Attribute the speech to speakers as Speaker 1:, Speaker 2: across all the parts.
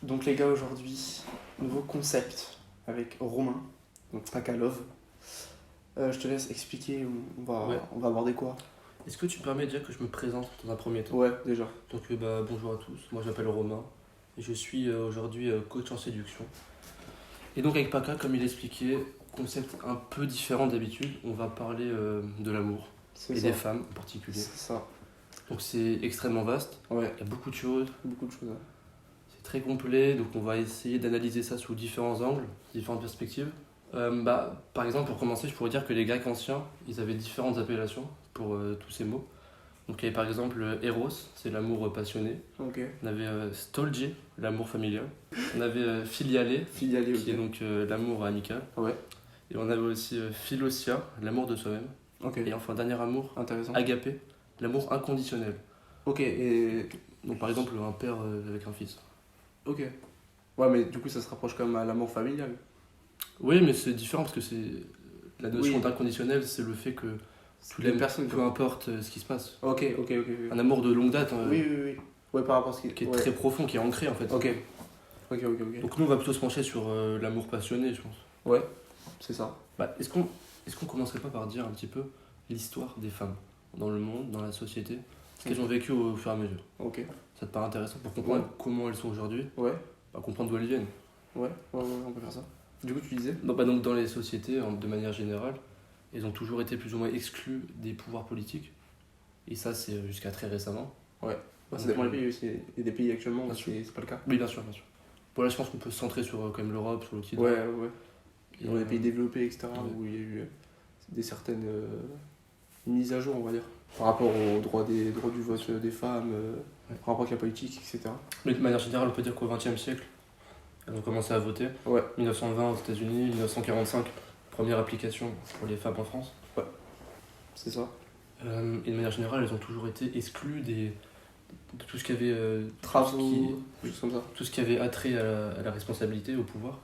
Speaker 1: Donc les gars, aujourd'hui, nouveau concept avec Romain, donc Takalov. Je te laisse expliquer,
Speaker 2: Ouais.
Speaker 1: on va aborder quoi?
Speaker 2: Est-ce que tu permets déjà que je me présente dans un premier temps?
Speaker 1: Ouais, déjà.
Speaker 2: Donc bonjour à tous, moi je m'appelle Romain et je suis aujourd'hui coach en séduction. Et donc avec Paka, comme il expliquait, concept un peu différent d'habitude, on va parler de l'amour
Speaker 1: C'est
Speaker 2: et
Speaker 1: ça.
Speaker 2: des femmes en particulier.
Speaker 1: C'est ça.
Speaker 2: Donc c'est extrêmement vaste,
Speaker 1: Ouais,
Speaker 2: il y a beaucoup de choses,
Speaker 1: beaucoup de choses.
Speaker 2: c'est très complet, donc on va essayer d'analyser ça sous différents angles, différentes perspectives. Par exemple, pour commencer, je pourrais dire que les Grecs anciens, ils avaient différentes appellations pour tous ces mots. Donc il y avait par exemple Eros, c'est l'amour passionné.
Speaker 1: Ok.
Speaker 2: On avait Stolge, l'amour familial. On avait Filiale,
Speaker 1: Filialé,
Speaker 2: qui est
Speaker 1: ok.
Speaker 2: donc l'amour amical.
Speaker 1: Ouais.
Speaker 2: Et on avait aussi Philosia, l'amour de soi-même.
Speaker 1: Ok.
Speaker 2: Et enfin, dernier amour,
Speaker 1: Intéressant.
Speaker 2: Agapé, l'amour inconditionnel.
Speaker 1: Ok, et.
Speaker 2: Donc par exemple, un père avec un fils.
Speaker 1: Ok. Ouais, mais du coup, ça se rapproche quand même à l'amour familial.
Speaker 2: Oui, mais c'est différent parce que c'est la notion
Speaker 1: Oui.
Speaker 2: d'inconditionnel, c'est le fait que tu
Speaker 1: Les
Speaker 2: l'aimes
Speaker 1: personnes,
Speaker 2: peu
Speaker 1: quoi.
Speaker 2: importe ce qui se passe.
Speaker 1: Ok, ok, ok.
Speaker 2: Un amour de longue date,
Speaker 1: Oui, oui, oui. Ouais, par rapport à ce qui
Speaker 2: qui est
Speaker 1: ouais.
Speaker 2: très profond, qui est ancré en fait.
Speaker 1: Ok. Ok, ok, ok.
Speaker 2: Donc nous, on va plutôt se pencher sur l'amour passionné, je pense.
Speaker 1: Ouais, c'est ça.
Speaker 2: Est-ce qu'on commencerait pas par dire un petit peu l'histoire des femmes dans le monde, dans la société, ce qu'elles ont vécu au fur et à mesure?
Speaker 1: Ok.
Speaker 2: Ça te paraît intéressant pour comprendre comment elles sont aujourd'hui,
Speaker 1: Ouais,
Speaker 2: comprendre d'où elles viennent?
Speaker 1: ouais, on peut faire ça. Du coup, tu disais?
Speaker 2: Donc dans les sociétés, de manière générale, elles ont toujours été plus ou moins exclues des pouvoirs politiques. Et ça, c'est jusqu'à très récemment.
Speaker 1: Ouais. Ça
Speaker 2: Donc,
Speaker 1: dépend des pays aussi. Il y a des pays actuellement où
Speaker 2: Bien sûr.
Speaker 1: c'est pas le cas.
Speaker 2: Oui, bien sûr, bien sûr. Bon, là, je pense qu'on peut se centrer sur quand même l'Europe, sur l'Occident.
Speaker 1: Ouais, ouais.
Speaker 2: Et,
Speaker 1: Dans les pays développés, etc.,
Speaker 2: ouais.
Speaker 1: où il y a eu des certaines mises à jour, on va dire, par rapport aux droits du vote des femmes, par rapport à la politique, etc.
Speaker 2: Mais de manière générale, on peut dire qu'au XXe siècle, elles ont commencé à voter.
Speaker 1: Ouais.
Speaker 2: 1920 aux États-Unis, 1945, première application pour les femmes en France.
Speaker 1: C'est ça.
Speaker 2: Et de manière générale, elles ont toujours été exclues de tout ce qui avait
Speaker 1: Travaux, juste comme ça.
Speaker 2: tout ce qui avait attrait à la responsabilité, au pouvoir.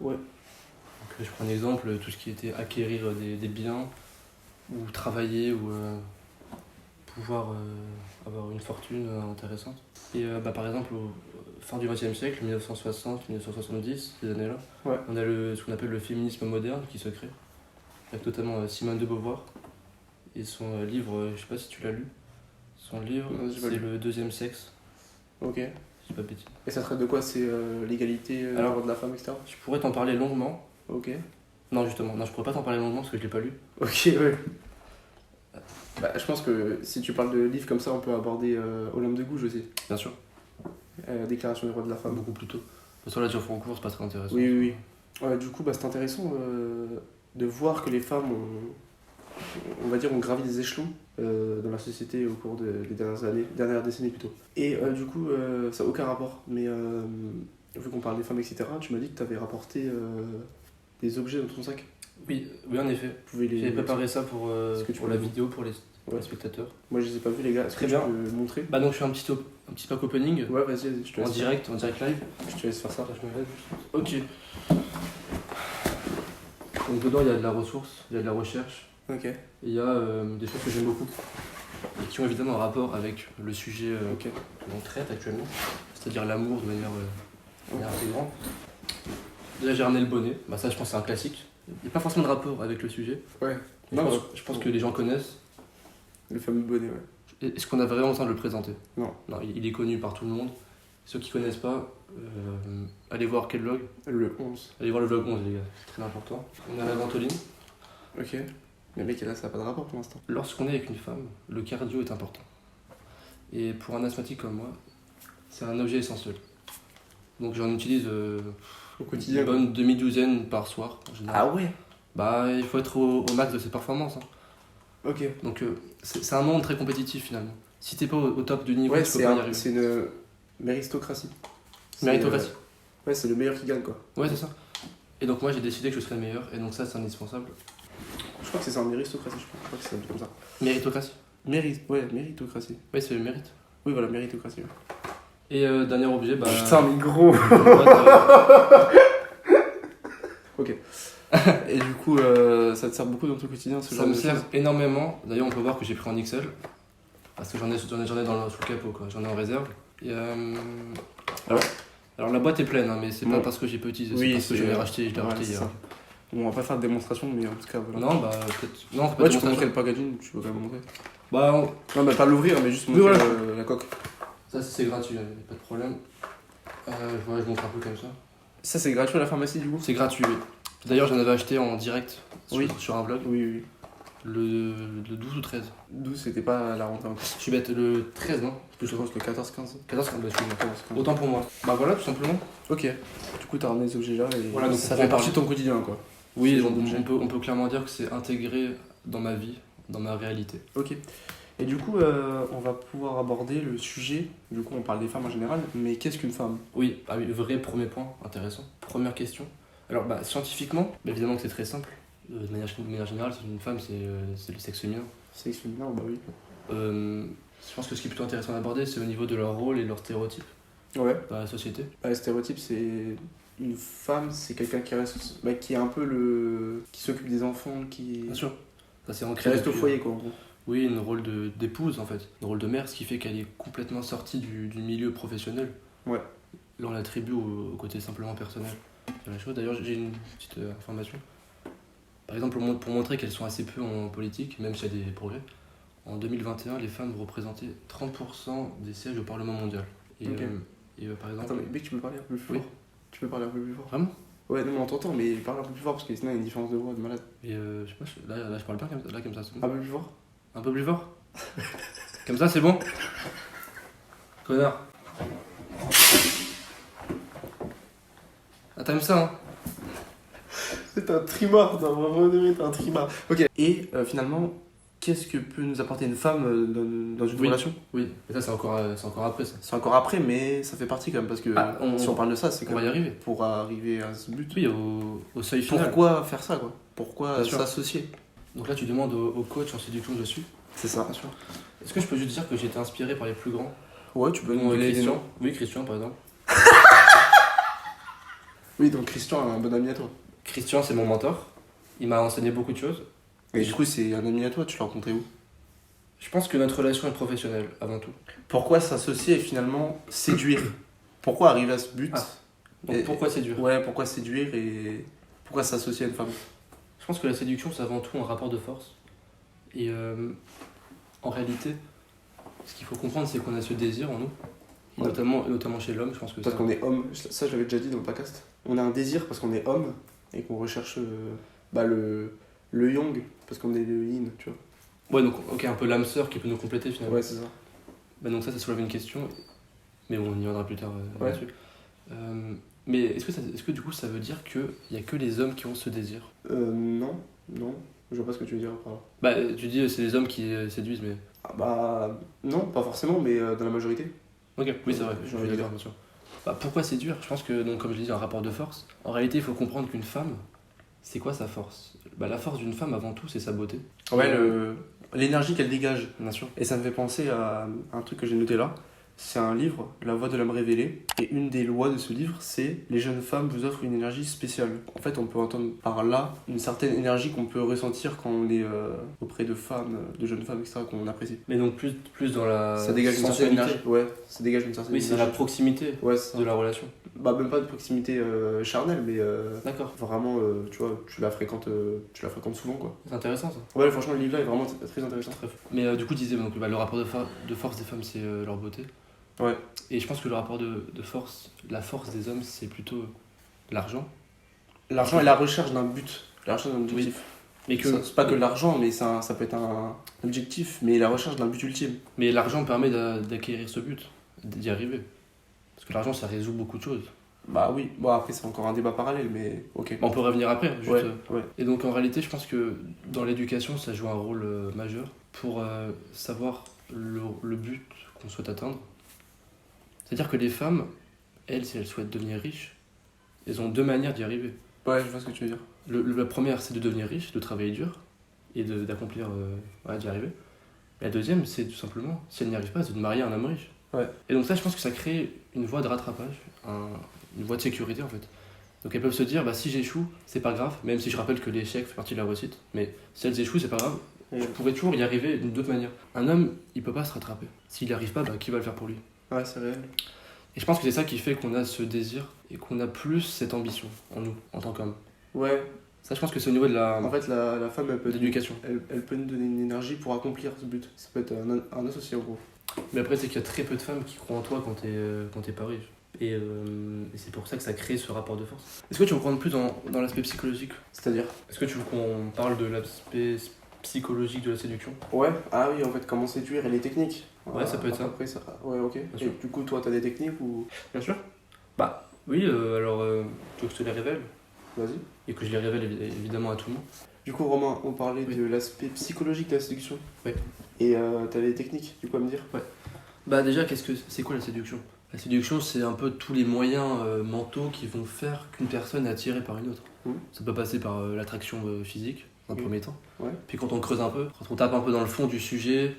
Speaker 1: Ouais.
Speaker 2: Donc, je prends un exemple, tout ce qui était acquérir des biens, ou travailler, ou pouvoir avoir une fortune intéressante. Et par exemple, fin du XXe siècle, 1960, 1970, ces années-là,
Speaker 1: Ouais.
Speaker 2: on a ce qu'on appelle le féminisme moderne qui se crée, avec notamment Simone de Beauvoir et son livre, je sais pas si tu l'as lu, son livre,
Speaker 1: Non, j'ai pas
Speaker 2: c'est
Speaker 1: lu.
Speaker 2: Le deuxième sexe,
Speaker 1: Ok.
Speaker 2: si je dis pas de bêtises.
Speaker 1: Et ça traite de quoi? C'est l'égalité, le
Speaker 2: Alors-
Speaker 1: droit de la femme, etc.
Speaker 2: Je pourrais t'en parler longuement.
Speaker 1: Ok.
Speaker 2: Non, justement, non, je pourrais pas t'en parler longuement parce que je l'ai pas lu.
Speaker 1: Ok, ouais. Bah, je pense que si tu parles de livres comme ça, on peut aborder Olympe de Gouges aussi.
Speaker 2: Bien sûr,
Speaker 1: Déclaration des droits de la femme.
Speaker 2: beaucoup plus tôt. Parce que là, sur Francourt, c'est pas très intéressant.
Speaker 1: Oui, oui, oui. Du coup, c'est intéressant de voir que les femmes on va dire, ont gravi des échelons dans la société au cours des dernières décennies plutôt. Et du coup, ça n'a aucun rapport. Mais vu qu'on parle des femmes, etc., tu m'as dit que tu avais rapporté des objets dans ton sac.
Speaker 2: Oui, en effet.
Speaker 1: Tu pouvais les...
Speaker 2: J'ai préparé ça pour
Speaker 1: que tu
Speaker 2: pour
Speaker 1: peux
Speaker 2: la
Speaker 1: le-
Speaker 2: vidéo, pour les spectateurs.
Speaker 1: Moi, je les ai pas vus, les gars. Est-ce que
Speaker 2: Très
Speaker 1: tu
Speaker 2: bien.
Speaker 1: peux le montrer?
Speaker 2: Bah donc je fais un petit pack opening
Speaker 1: Ouais, vas-y, je te
Speaker 2: en
Speaker 1: laisse.
Speaker 2: direct live.
Speaker 1: Je te laisse faire ça.
Speaker 2: Attends, je me lève juste. Ok. Donc dedans il y a de la ressource, il y a de la recherche,
Speaker 1: Ok.
Speaker 2: et il y a des choses que j'aime beaucoup et qui ont évidemment un rapport avec le sujet
Speaker 1: Ok.
Speaker 2: que l'on traite actuellement, c'est-à-dire l'amour de manière intégrante. Déjà j'ai ramené le bonnet, bah ça je pense que c'est un classique. Il n'y a pas forcément de rapport avec le sujet.
Speaker 1: Ouais.
Speaker 2: Mais
Speaker 1: Non,
Speaker 2: je pense que les gens connaissent.
Speaker 1: Le fameux bonnet, ouais.
Speaker 2: Est-ce qu'on a vraiment besoin de le présenter?
Speaker 1: Non.
Speaker 2: Non, il est connu par tout le monde. Ceux qui connaissent pas, allez voir quel vlog.
Speaker 1: Le 11.
Speaker 2: Allez voir le vlog 11 les gars, c'est très important. On a la ventoline.
Speaker 1: Ok. Mais mec, là, ça n'a pas de rapport pour l'instant.
Speaker 2: Lorsqu'on est avec une femme, le cardio est important. Et pour un asthmatique comme moi, c'est un objet essentiel. Donc j'en utilise
Speaker 1: Au
Speaker 2: une
Speaker 1: quotidien.
Speaker 2: bonne demi-douzaine par soir en général.
Speaker 1: Ah ouais.
Speaker 2: Bah il faut être au max de ses performances. Hein.
Speaker 1: Ok.
Speaker 2: Donc c'est un monde très compétitif finalement. Si t'es pas au top du niveau,
Speaker 1: Ouais,
Speaker 2: tu peux pas y arriver.
Speaker 1: c'est une méritocratie. C'est,
Speaker 2: Méritocratie.
Speaker 1: Ouais, c'est le meilleur qui gagne, quoi.
Speaker 2: Ouais, c'est ça. Et donc moi j'ai décidé que je serais le meilleur, et donc ça c'est indispensable.
Speaker 1: Je crois que c'est ça, méritocratie, je crois que c'est un truc comme ça.
Speaker 2: Méritocratie.
Speaker 1: Méritocratie.
Speaker 2: Ouais, c'est le mérite.
Speaker 1: Oui, voilà, méritocratie. Ouais.
Speaker 2: Et dernier objet, bah.
Speaker 1: Putain, mais gros.
Speaker 2: une boîte,
Speaker 1: Ok. Et du coup, ça te sert beaucoup dans ton quotidien, ce
Speaker 2: ça
Speaker 1: genre
Speaker 2: me
Speaker 1: de
Speaker 2: sert
Speaker 1: choses?
Speaker 2: énormément. D'ailleurs, on peut voir que j'ai pris en XL. Parce que j'en ai sous le capot, quoi. J'en ai en réserve. Et Alors la boîte est pleine, hein, mais c'est pas
Speaker 1: Bon.
Speaker 2: parce que j'ai pas utilisé,
Speaker 1: Oui,
Speaker 2: c'est parce que
Speaker 1: c'est-
Speaker 2: je l'ai racheté,
Speaker 1: ouais, c'est
Speaker 2: hier.
Speaker 1: ça. Bon, on va pas faire de démonstration, mais en tout cas, voilà.
Speaker 2: Non, bah peut-être. Non, c'est pas
Speaker 1: Ouais,
Speaker 2: de
Speaker 1: tu peux montrer
Speaker 2: démonstration.
Speaker 1: le packaging, tu peux quand même montrer.
Speaker 2: Bah,
Speaker 1: Non, bah pas l'ouvrir, mais juste
Speaker 2: Oui,
Speaker 1: montrer
Speaker 2: voilà.
Speaker 1: la coque.
Speaker 2: ça c'est gratuit, pas de problème. Ouais, je montre un peu comme ça.
Speaker 1: Ça, c'est gratuit à la pharmacie, du coup?
Speaker 2: C'est gratuit, oui. D'ailleurs, j'en avais acheté en direct
Speaker 1: Oui.
Speaker 2: sur un vlog,
Speaker 1: Oui, oui.
Speaker 2: le 12 ou 13.
Speaker 1: 12, c'était pas à la rentrée encore.
Speaker 2: Je suis bête, le 13, non
Speaker 1: Je pense que le 14-15.
Speaker 2: 14, bah, excuse-moi.
Speaker 1: 14-15.
Speaker 2: Autant pour moi. Bah voilà, tout simplement.
Speaker 1: Ok. Du coup, t'as ramené les objets là et
Speaker 2: Voilà, donc
Speaker 1: ça
Speaker 2: on
Speaker 1: fait
Speaker 2: peut en
Speaker 1: partie de ton quotidien, quoi.
Speaker 2: Oui,
Speaker 1: Ce genre d'objet.
Speaker 2: on peut clairement dire que c'est intégré dans ma vie, dans ma réalité.
Speaker 1: Ok. Et du coup, on va pouvoir aborder le sujet. Du coup, on parle des femmes en général, mais qu'est-ce qu'une femme?
Speaker 2: Oui, ah oui, le vrai premier point, intéressant. Première question. Alors, bah, scientifiquement, bah, évidemment que c'est très simple. De manière générale, c'est une femme, c'est le sexe féminin.
Speaker 1: Sexe féminin, bah oui.
Speaker 2: Je pense que ce qui est plutôt intéressant d'aborder, c'est au niveau de leur rôle et leurs stéréotypes
Speaker 1: Ouais.
Speaker 2: dans la société.
Speaker 1: Bah, le stéréotype, c'est une femme, c'est quelqu'un qui reste, bah, qui est un peu le, qui s'occupe des enfants, qui
Speaker 2: Bien sûr. Ça, c'est
Speaker 1: qui
Speaker 2: ancré
Speaker 1: reste au
Speaker 2: depuis-
Speaker 1: foyer, quoi, en gros.
Speaker 2: Oui, une rôle d'épouse en fait, un rôle de mère, ce qui fait qu'elle est complètement sortie du milieu professionnel.
Speaker 1: Ouais.
Speaker 2: Là, on l'attribue au côté simplement personnel de la chose. D'ailleurs, j'ai une petite information. Par exemple, pour montrer qu'elles sont assez peu en politique, même s'il y a des progrès, en 2021, les femmes représentaient 30% des sièges au Parlement mondial. Et,
Speaker 1: Ok.
Speaker 2: Par exemple.
Speaker 1: Attends, mais mec, tu peux parler un peu plus fort?
Speaker 2: Oui.
Speaker 1: Tu peux parler un peu plus fort?
Speaker 2: Vraiment.
Speaker 1: Ouais, non, mais on t'entend, mais parle un peu plus fort parce que sinon il y a une différence de voix de malade.
Speaker 2: Et je sais pas, là, je parle bien comme ça, c'est bon.
Speaker 1: Un peu plus fort?
Speaker 2: Un peu plus fort. Comme ça, c'est bon. Connard. Ah, t'aimes ça, hein?
Speaker 1: C'est un trimard, t'as vraiment degré, t'es un trimard. Ok. Et finalement, qu'est-ce que peut nous apporter une femme dans une
Speaker 2: Oui.
Speaker 1: relation?
Speaker 2: Oui, et ça, c'est encore après ça.
Speaker 1: C'est encore après, mais ça fait partie quand même parce que
Speaker 2: Ah,
Speaker 1: si on parle de ça, c'est
Speaker 2: On
Speaker 1: quand
Speaker 2: va y
Speaker 1: même
Speaker 2: arriver.
Speaker 1: pour arriver à ce but.
Speaker 2: Oui, au seuil final.
Speaker 1: Pourquoi faire ça, quoi? Pourquoi
Speaker 2: Bien sûr.
Speaker 1: s'associer?
Speaker 2: Donc là, tu demandes au coach en séduction que je suis.
Speaker 1: C'est ça.
Speaker 2: Bien sûr. Est-ce que je peux juste dire que j'ai été inspiré par les plus grands?
Speaker 1: Ouais, tu peux nous
Speaker 2: Dont
Speaker 1: donner des
Speaker 2: Christian.
Speaker 1: noms.
Speaker 2: Oui, Christian par exemple.
Speaker 1: Oui, donc Christian est un bon ami à toi.
Speaker 2: Christian, c'est mon mentor. Il m'a enseigné beaucoup de choses.
Speaker 1: Et du coup, c'est un ami à toi, tu l'as rencontré où?
Speaker 2: Je pense que notre relation est professionnelle avant tout.
Speaker 1: Pourquoi s'associer et finalement séduire? Pourquoi arriver à ce but?
Speaker 2: Ah. Donc
Speaker 1: Et-
Speaker 2: pourquoi séduire?
Speaker 1: Ouais, pourquoi séduire et pourquoi s'associer à une femme?
Speaker 2: Je pense que la séduction, c'est avant tout un rapport de force. Et en réalité, ce qu'il faut comprendre, c'est qu'on a ce désir en nous. Et
Speaker 1: Ouais.
Speaker 2: notamment chez l'homme, je pense que
Speaker 1: Parce
Speaker 2: ça.
Speaker 1: qu'on est homme, ça je l'avais déjà dit dans le podcast. On a un désir parce qu'on est homme et qu'on recherche bah, le yang parce qu'on est le yin, tu vois.
Speaker 2: Ouais, donc, ok, un peu l'âme sœur qui peut nous compléter finalement.
Speaker 1: Ouais, c'est ça.
Speaker 2: Bah, donc ça soulève une question, mais on y reviendra plus tard
Speaker 1: Ouais.
Speaker 2: là-dessus. Mais est-ce que du coup ça veut dire qu'il n'y a que les hommes qui ont ce désir?
Speaker 1: Non, non, je vois pas ce que tu veux dire par là.
Speaker 2: Bah tu dis c'est les hommes qui séduisent, mais...
Speaker 1: Ah, bah, non, pas forcément, mais dans la majorité.
Speaker 2: Ok, oui c'est vrai,
Speaker 1: J'ai
Speaker 2: je
Speaker 1: envie
Speaker 2: suis
Speaker 1: de
Speaker 2: d'accord bien sûr. Bah, pourquoi séduire? Je pense que, donc, comme je l'ai dit, un rapport de force. En réalité, il faut comprendre qu'une femme, c'est quoi sa force? Bah, la force d'une femme avant tout, c'est sa beauté.
Speaker 1: Ouais, l'énergie qu'elle dégage.
Speaker 2: Bien sûr.
Speaker 1: Et ça me fait penser à un truc que j'ai noté là. C'est un livre, La Voix de l'homme révélé. Et une des lois de ce livre, c'est les jeunes femmes vous offrent une énergie spéciale. En fait, on peut entendre par là une certaine énergie qu'on peut ressentir quand on est auprès de femmes, de jeunes femmes, etc., qu'on apprécie.
Speaker 2: Mais donc plus dans la
Speaker 1: Ça dégage une certaine
Speaker 2: sensualité.
Speaker 1: énergie. Ouais, ça dégage une certaine
Speaker 2: Oui, c'est la
Speaker 1: énergie.
Speaker 2: proximité
Speaker 1: Ouais, c'est ça.
Speaker 2: de la relation.
Speaker 1: Bah, même pas de proximité charnelle, mais
Speaker 2: D'accord.
Speaker 1: vraiment, tu vois, tu la fréquentes souvent, quoi.
Speaker 2: C'est intéressant ça.
Speaker 1: Ouais, franchement, le livre là est vraiment très intéressant.
Speaker 2: Mais du coup, disais, donc, bah, le rapport de force des femmes, c'est leur beauté.
Speaker 1: Ouais.
Speaker 2: Et je pense que le rapport de force, la force des hommes, c'est plutôt l'argent.
Speaker 1: L'argent et la recherche d'un but, la recherche d'un objectif.
Speaker 2: Mais
Speaker 1: C'est pas que l'argent, mais ça peut être un objectif, mais la recherche d'un but ultime.
Speaker 2: Mais l'argent permet d'acquérir ce but, d'y arriver. Parce que l'argent, ça résout beaucoup de choses.
Speaker 1: Bah oui, bon après c'est encore un débat parallèle, mais ok.
Speaker 2: On peut revenir après. Juste,
Speaker 1: Ouais, ouais.
Speaker 2: Et donc en réalité, je pense que dans l'éducation, ça joue un rôle majeur pour savoir le but qu'on souhaite atteindre. C'est-à-dire que les femmes, elles, si elles souhaitent devenir riches, elles ont deux manières d'y arriver.
Speaker 1: Ouais, je vois ce que tu veux dire.
Speaker 2: La première, c'est de devenir riche, de travailler dur et d'accomplir, d'y arriver. Et la deuxième, c'est tout simplement, si elles n'y arrivent pas, c'est de marier un homme riche.
Speaker 1: Ouais.
Speaker 2: Et donc ça, je pense que ça crée une voie de rattrapage, une voie de sécurité en fait. Donc elles peuvent se dire, bah, si j'échoue, c'est pas grave, même si je rappelle que l'échec fait partie de la réussite, mais si elles échouent, c'est pas grave, je pourrais toujours y arriver d'une autre manière. Un homme, il peut pas se rattraper. S'il n'y arrive pas, bah, qui va le faire pour lui?
Speaker 1: Ouais, c'est réel.
Speaker 2: Et je pense que c'est ça qui fait qu'on a ce désir et qu'on a plus cette ambition en nous, en tant qu'homme.
Speaker 1: Ouais,
Speaker 2: Ça, je pense que c'est au niveau de
Speaker 1: en fait, la femme,
Speaker 2: l'éducation.
Speaker 1: elle peut nous donner une énergie pour accomplir ce but. Ça peut être un associé, en gros.
Speaker 2: Mais après, c'est qu'il y a très peu de femmes qui croient en toi quand t'es pas riche. Et c'est pour ça que ça crée ce rapport de force. Est-ce que tu veux prendre plus dans l'aspect psychologique?
Speaker 1: C'est-à-dire?
Speaker 2: Est-ce que tu veux qu'on parle de l'aspect psychologique de la séduction?
Speaker 1: Ouais, ah oui, en fait, comment séduire et les techniques.
Speaker 2: Ouais, ça peut être ça.
Speaker 1: Après, ça. Ouais, ok. Et
Speaker 2: sûr.
Speaker 1: du coup, toi, t'as des techniques ou.
Speaker 2: Bien sûr. Bah, oui, alors, tu veux que je te les révèle?
Speaker 1: Vas-y.
Speaker 2: Et que je les révèle évidemment à tout le monde.
Speaker 1: Du coup, Romain, on parlait
Speaker 2: Oui.
Speaker 1: de l'aspect psychologique de la séduction.
Speaker 2: Oui.
Speaker 1: Et t'as des techniques, du coup, à me dire?
Speaker 2: Bah, déjà, c'est quoi la séduction? La séduction, c'est un peu tous les moyens mentaux qui vont faire qu'une personne est attirée par une autre. Ça peut passer par l'attraction physique, dans un premier temps.
Speaker 1: Ouais.
Speaker 2: Puis quand on creuse un peu, quand on tape un peu dans le fond du sujet,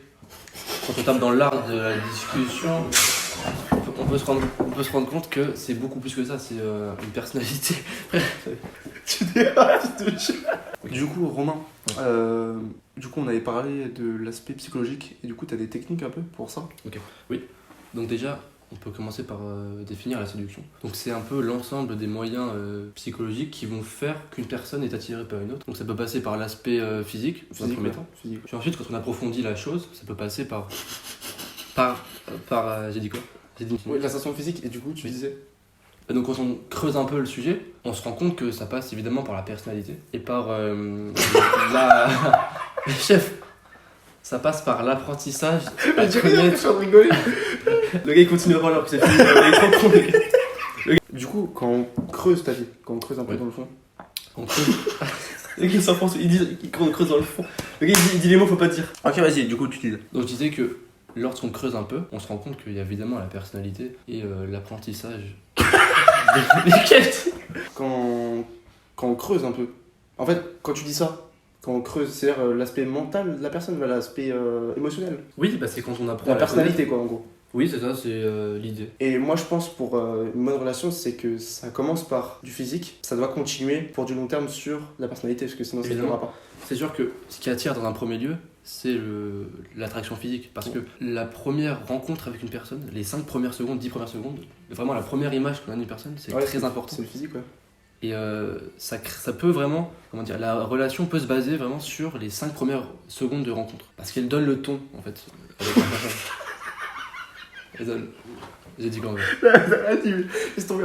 Speaker 2: quand on tape dans l'art de la discussion, on peut se rendre compte que c'est beaucoup plus que ça, c'est une personnalité.
Speaker 1: Tu dérapes, je te jure. Du coup, Romain, du coup, on avait parlé de l'aspect psychologique. Et du coup, t'as des techniques un peu pour ça?
Speaker 2: Donc déjà, on peut commencer par définir la séduction. Donc c'est un peu l'ensemble des moyens psychologiques qui vont faire qu'une personne est attirée par une autre. Donc ça peut passer par l'aspect physique, dans un premier temps.
Speaker 1: Physique.
Speaker 2: Puis ensuite, quand on approfondit la chose, ça peut passer par j'ai dit quoi? J'ai dit
Speaker 1: Oui, la sensation physique. Et du coup, tu disais?
Speaker 2: Et donc quand on creuse un peu le sujet, on se rend compte que ça passe évidemment par la personnalité et par la... Chef, ça passe par l'apprentissage à
Speaker 1: Je suis en train de rigoler.
Speaker 2: Le gars il continue à parler alors que c'est fini. Il est trop con, le gars.
Speaker 1: Du coup, quand on creuse ta vie, quand on creuse un peu dans le fond.
Speaker 2: On creuse. Le gars il s'en pense, quand on creuse dans le fond. Le gars il dit les mots, faut pas dire.
Speaker 1: Ok, vas-y, du coup, tu dis.
Speaker 2: Donc je disais que lorsqu'on creuse un peu, on se rend compte qu'il y a évidemment la personnalité et l'apprentissage.
Speaker 1: Quand on creuse un peu. En fait, quand tu dis ça, quand on creuse, c'est-à-dire l'aspect mental de la personne, l'aspect émotionnel.
Speaker 2: Oui, bah c'est quand on apprend
Speaker 1: La
Speaker 2: à
Speaker 1: personnalité, quoi, en gros.
Speaker 2: Oui, c'est ça, c'est l'idée.
Speaker 1: Et moi, je pense pour une bonne relation, c'est que ça commence par du physique, ça doit continuer pour du long terme sur la personnalité, parce que sinon ça ne
Speaker 2: Évidemment.
Speaker 1: durera pas.
Speaker 2: C'est sûr que ce qui attire dans un premier lieu, c'est l'attraction physique. Parce que la première rencontre avec une personne, les 5 premières secondes, 10 premières secondes, vraiment la première image qu'on a d'une personne, c'est
Speaker 1: Ouais,
Speaker 2: très important.
Speaker 1: C'est le physique, ouais.
Speaker 2: Et ça peut vraiment, comment dire, la relation peut se baser vraiment sur les 5 premières secondes de rencontre. Parce qu'elle donne le ton, en fait, avec la personne. Elle donne... J'ai dit quand même.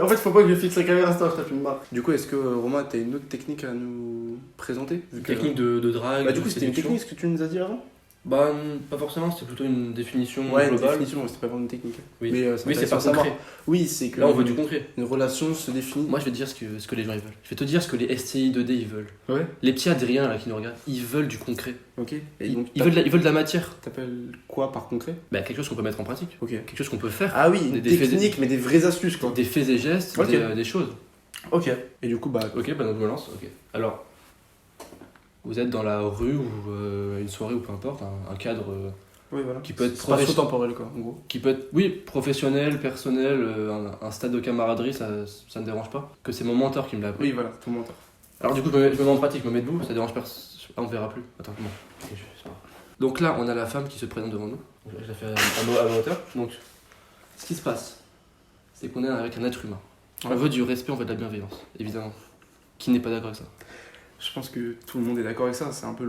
Speaker 1: En fait, faut pas que je fixe la caméra, ça je tape une marque. Du coup, est-ce que Romain, t'as une autre technique à nous présenter?
Speaker 2: Technique de drague,
Speaker 1: Bah, du coup,
Speaker 2: de
Speaker 1: c'était une
Speaker 2: séduction.
Speaker 1: technique, ce que tu nous as dit avant?
Speaker 2: Bah, pas forcément, c'était plutôt une définition
Speaker 1: Ouais, une
Speaker 2: globale.
Speaker 1: définition, c'était pas vraiment une technique.
Speaker 2: Oui,
Speaker 1: Mais,
Speaker 2: oui c'est pas
Speaker 1: savoir.
Speaker 2: concret.
Speaker 1: Oui, c'est que
Speaker 2: Là, on veut du concret.
Speaker 1: une relation se définit.
Speaker 2: Moi, je vais te dire ce que les gens ils veulent. Je vais te dire ce que les STI 2D ils veulent.
Speaker 1: Ouais.
Speaker 2: Les petits adriens là qui nous regardent, ils veulent du concret.
Speaker 1: Ok. Et
Speaker 2: Ils,
Speaker 1: donc,
Speaker 2: ils veulent de la matière.
Speaker 1: t'appelles quoi par concret?
Speaker 2: Bah, quelque chose qu'on peut mettre en pratique.
Speaker 1: Ok.
Speaker 2: Quelque chose qu'on peut faire.
Speaker 1: Ah oui, une
Speaker 2: Des faits-
Speaker 1: technique, mais des vraies astuces, quoi.
Speaker 2: Des faits et gestes,
Speaker 1: Ok.
Speaker 2: des choses.
Speaker 1: Ok. Et du coup, bah.
Speaker 2: Ok, bah donc je me lance. Ok. Alors, vous êtes dans la rue ou une soirée ou peu importe, un cadre
Speaker 1: Oui, voilà.
Speaker 2: qui peut être
Speaker 1: spatio-temporel, quoi, en gros.
Speaker 2: qui peut être, oui, professionnel, personnel, un stade de camaraderie, ça ne dérange pas. Que c'est mon mentor qui me l'a appris.
Speaker 1: Oui, voilà, tout le monde.
Speaker 2: Alors du coup, je me mets en pratique, je me mets debout, ça dérange personne. Ah, on verra plus. Attends, comment? Ok, c'est pas grave. Donc là, on a la femme qui se présente devant nous. Donc, je la fais à ma hauteur. Donc, ce qui se passe, c'est qu'on est avec un être humain. On
Speaker 1: Ouais.
Speaker 2: veut du respect, on veut de la bienveillance, évidemment. Qui n'est pas d'accord avec ça?
Speaker 1: Je pense que tout le monde est d'accord avec ça. C'est un peu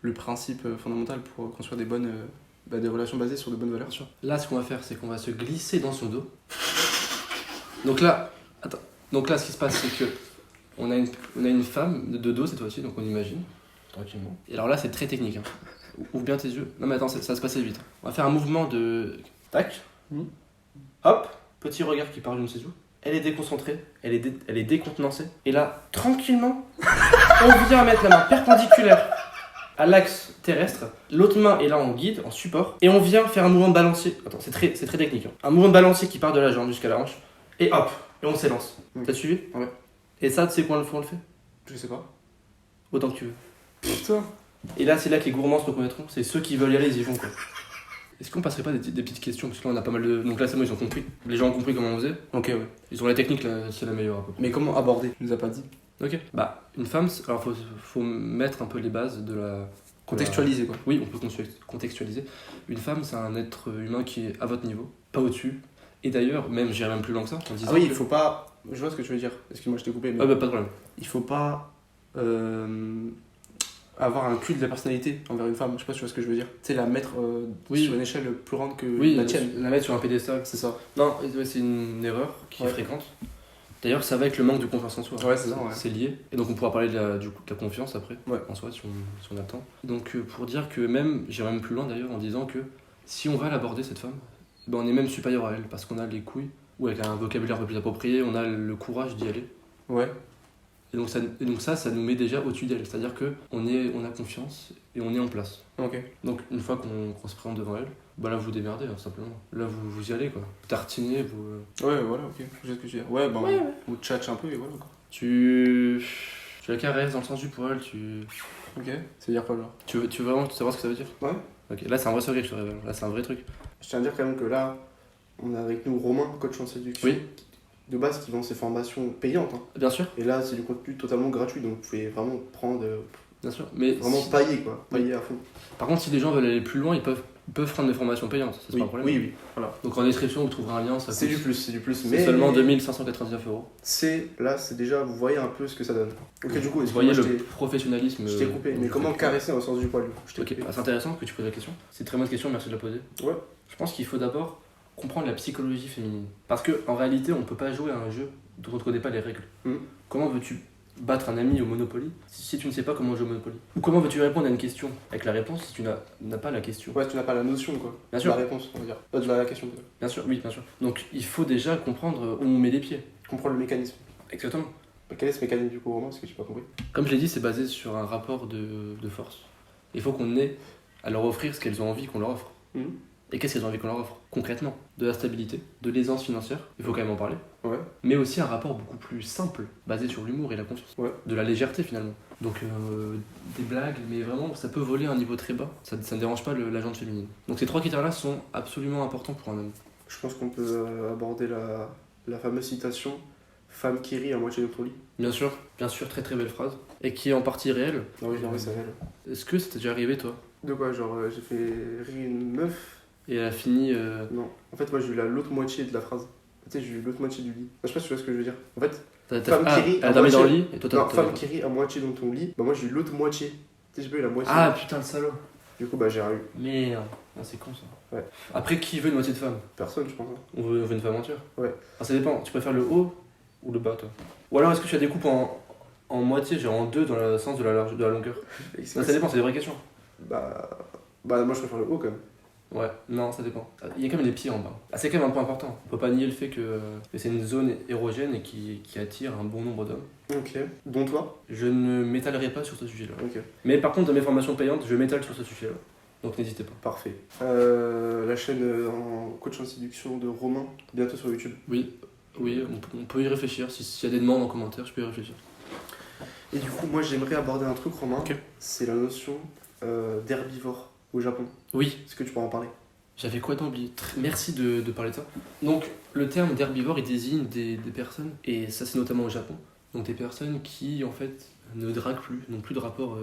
Speaker 1: le principe fondamental pour construire des relations basées sur de bonnes valeurs.
Speaker 2: Là, ce qu'on va faire, c'est qu'on va se glisser dans son dos. Donc là, attends. Donc là, ce qui se passe, c'est que on a une femme de dos cette fois-ci, donc on imagine, tranquillement. Et alors là, c'est très technique. Hein. Ouvre bien tes yeux. Non mais attends, ça va se passer vite. On va faire un mouvement de... Tac. Hop. Petit regard qui part d'une ses joues. Elle est déconcentrée, elle est décontenancée. Et là, tranquillement, on vient mettre la main perpendiculaire à l'axe terrestre. L'autre main est là en guide, en support. Et on vient faire un mouvement de balancier. Attends, c'est très technique. Hein. Un mouvement de balancier qui part de la jambe jusqu'à la hanche. Et hop, et on s'élance. T'as suivi?
Speaker 1: Ouais.
Speaker 2: Et ça, tu sais combien de fois on le fait?
Speaker 1: Je sais pas.
Speaker 2: Autant que tu veux.
Speaker 1: Putain.
Speaker 2: Et là, c'est là que les gourmands se reconnaîtront. C'est ceux qui veulent y aller, ils y vont quoi. Est-ce qu'on passerait pas des petites questions? Parce que là, on a pas mal de. Donc là, c'est bon, ils ont compris. Les gens ont compris comment on faisait.
Speaker 1: Ok, ouais.
Speaker 2: Ils ont la technique, là, c'est la meilleure à peu près.
Speaker 1: Mais comment aborder? Tu nous as pas dit.
Speaker 2: Ok. Bah, une femme, alors faut mettre un peu les bases de la.
Speaker 1: Contextualiser, quoi.
Speaker 2: Oui, on peut contextualiser. Une femme, c'est un être humain qui est à votre niveau, pas au-dessus, Et d'ailleurs, même j'irais même plus loin que ça en disant.
Speaker 1: Ah oui,
Speaker 2: que-
Speaker 1: il faut pas. Je vois ce que tu veux dire. Excuse-moi, je t'ai coupé. Mais
Speaker 2: Ah bah pas de problème.
Speaker 1: il faut pas avoir un culte de la personnalité envers une femme. Je sais pas si tu vois ce que je veux dire. Tu sais, la mettre
Speaker 2: Oui.
Speaker 1: sur une échelle plus grande que
Speaker 2: Oui,
Speaker 1: la tienne.
Speaker 2: la mettre sur un pédestal.
Speaker 1: C'est ça.
Speaker 2: Non, ouais, c'est une erreur qui est
Speaker 1: Ouais.
Speaker 2: fréquente. D'ailleurs, ça va avec le manque de confiance en soi.
Speaker 1: Ouais, c'est ça, ouais.
Speaker 2: C'est lié. Et donc, on pourra parler du coup, de la confiance après,
Speaker 1: Ouais.
Speaker 2: en soi, si on a le temps. Donc, pour dire que même, j'irai même plus loin d'ailleurs, en disant que si on va l'aborder, cette femme, ben, on est même supérieur à elle, parce qu'on a les couilles, ou avec un vocabulaire un peu plus approprié, on a le courage d'y aller.
Speaker 1: Ouais.
Speaker 2: Et donc, ça nous met déjà au-dessus d'elle. C'est-à-dire qu'on a confiance et on est en place.
Speaker 1: Ok.
Speaker 2: Donc, une fois qu'on se présente devant elle, bah là, vous démerdez, hein, simplement. Là, vous y allez, quoi. Tartinez, vous...
Speaker 1: Ouais, voilà, ok. Je sais ce que tu veux dire. Ouais, ben,
Speaker 2: Ouais.
Speaker 1: vous tchatchez un peu et voilà quoi.
Speaker 2: Tu la caresses dans le sens du poil,
Speaker 1: Ok. C'est-à-dire quoi, genre?
Speaker 2: tu veux vraiment savoir ce que ça veut dire?
Speaker 1: Ouais.
Speaker 2: Ok, là, c'est un vrai secret que je te révèle. Là, c'est un vrai truc.
Speaker 1: Je tiens à dire quand même que là, on a avec nous Romain, coach en séduction.
Speaker 2: Oui.
Speaker 1: De base, qui vend ses formations payantes. Hein.
Speaker 2: Bien sûr,
Speaker 1: Et là, c'est du contenu totalement gratuit, donc vous pouvez vraiment prendre.
Speaker 2: bien sûr. Mais
Speaker 1: Vraiment pailler quoi. Pailler à fond.
Speaker 2: par contre, si les gens veulent aller plus loin, ils peuvent prendre des formations payantes. Ça, c'est
Speaker 1: Oui,
Speaker 2: pas un problème.
Speaker 1: oui, oui. Voilà.
Speaker 2: Donc, en description, vous trouverez un lien. Ça
Speaker 1: C'est
Speaker 2: coûte-
Speaker 1: du plus, c'est du plus.
Speaker 2: C'est
Speaker 1: Mais
Speaker 2: seulement 2599 €.
Speaker 1: là, c'est déjà, vous voyez un peu ce que ça donne. Ok, du coup,
Speaker 2: Vous voyez
Speaker 1: excuse-moi,
Speaker 2: le professionnalisme.
Speaker 1: je t'ai coupé. Mais comment caresser au sens du poil? Je t'ai
Speaker 2: Ok,
Speaker 1: coupé.
Speaker 2: bah, c'est intéressant que tu poses la question. C'est une très bonne question, merci de la poser.
Speaker 1: Ouais.
Speaker 2: Je pense qu'il faut d'abord comprendre la psychologie féminine. Parce qu'en réalité, on peut pas jouer à un jeu dont on ne connaît pas les règles.
Speaker 1: Mhm.
Speaker 2: Comment veux-tu battre un ami au Monopoly si tu ne sais pas comment jouer au Monopoly? Ou comment veux-tu répondre à une question avec la réponse si tu n'as pas la question?
Speaker 1: Ouais, tu n'as pas la notion quoi.
Speaker 2: Bien sûr.
Speaker 1: La réponse, on va dire. De la question.
Speaker 2: Bien sûr, oui, bien sûr. Donc il faut déjà comprendre où on met les pieds.
Speaker 1: Comprendre le mécanisme.
Speaker 2: Exactement.
Speaker 1: Quel est ce mécanisme du coup, Romain? Parce que j'ai pas compris.
Speaker 2: Comme je l'ai dit, c'est basé sur un rapport de force. Il faut qu'on ait à leur offrir ce qu'elles ont envie qu'on leur offre.
Speaker 1: Mhm.
Speaker 2: Et qu'est-ce qu'elles ont envie qu'on leur offre? Concrètement, de la stabilité, de l'aisance financière, il faut quand même en parler,
Speaker 1: Ouais.
Speaker 2: mais aussi un rapport beaucoup plus simple, basé sur l'humour et la confiance.
Speaker 1: Ouais.
Speaker 2: De la légèreté finalement. Donc des blagues, mais vraiment ça peut voler à un niveau très bas, ça ne dérange pas la jante féminine. Donc ces trois critères-là sont absolument importants pour un homme.
Speaker 1: Je pense qu'on peut aborder la fameuse citation femme qui rit à moitié de ton lit.
Speaker 2: Bien sûr, très très belle phrase, et qui est en partie réelle.
Speaker 1: Ah oui, c'est réel.
Speaker 2: Est-ce que c'était déjà arrivé toi?
Speaker 1: De quoi? Genre, j'ai fait rire une meuf.
Speaker 2: Et elle a fini...
Speaker 1: Non. En fait, moi, j'ai eu l'autre moitié de la phrase. Tu sais, j'ai eu l'autre moitié du lit. Je sais pas si tu vois ce que je veux dire. En fait, Femme qui rit
Speaker 2: elle a
Speaker 1: à
Speaker 2: dormi dans le
Speaker 1: moitié.
Speaker 2: lit, et toi
Speaker 1: non,
Speaker 2: t'as...
Speaker 1: femme qui rit à moitié dans ton lit, bah moi j'ai eu l'autre moitié. Tu sais, j'ai pas eu la moitié.
Speaker 2: Ah putain le salaud.
Speaker 1: Du coup, bah j'ai eu
Speaker 2: Merde, ah, c'est con ça.
Speaker 1: Ouais.
Speaker 2: Après, qui veut une moitié de femme?
Speaker 1: personne, je pense. Hein.
Speaker 2: On veut une femme entière?
Speaker 1: Ouais.
Speaker 2: Ah, ça dépend, tu préfères le haut ou le bas toi? Ou alors est-ce que tu as des coupes en moitié, genre en deux dans le sens de la longueur?
Speaker 1: Et
Speaker 2: Ça dépend, c'est des vraies questions.
Speaker 1: Bah, moi je préfère le haut quand même.
Speaker 2: Ouais, non, ça dépend. Il y a quand même les pieds en bas. Ah, c'est quand même un point important. On peut pas nier le fait que c'est une zone érogène et qui attire un bon nombre d'hommes.
Speaker 1: Ok. Dont toi?
Speaker 2: Je ne m'étalerai pas sur ce sujet-là.
Speaker 1: Ok.
Speaker 2: Mais par contre, dans mes formations payantes, je m'étale sur ce sujet-là. Donc n'hésitez pas.
Speaker 1: Parfait. La chaîne en coach en séduction de Romain, bientôt sur YouTube.
Speaker 2: Oui, on peut y réfléchir. S'il y a des demandes en commentaire, je peux y réfléchir.
Speaker 1: Et du coup, moi j'aimerais aborder un truc, Romain.
Speaker 2: Ok.
Speaker 1: C'est la notion d'herbivore au Japon.
Speaker 2: Oui,
Speaker 1: Est-ce que tu peux en parler?
Speaker 2: j'avais quoi oublié. Merci de parler de ça. Donc, le terme d'herbivore, il désigne des personnes, et ça c'est notamment au Japon, donc des personnes qui en fait ne draguent plus, n'ont plus de rapport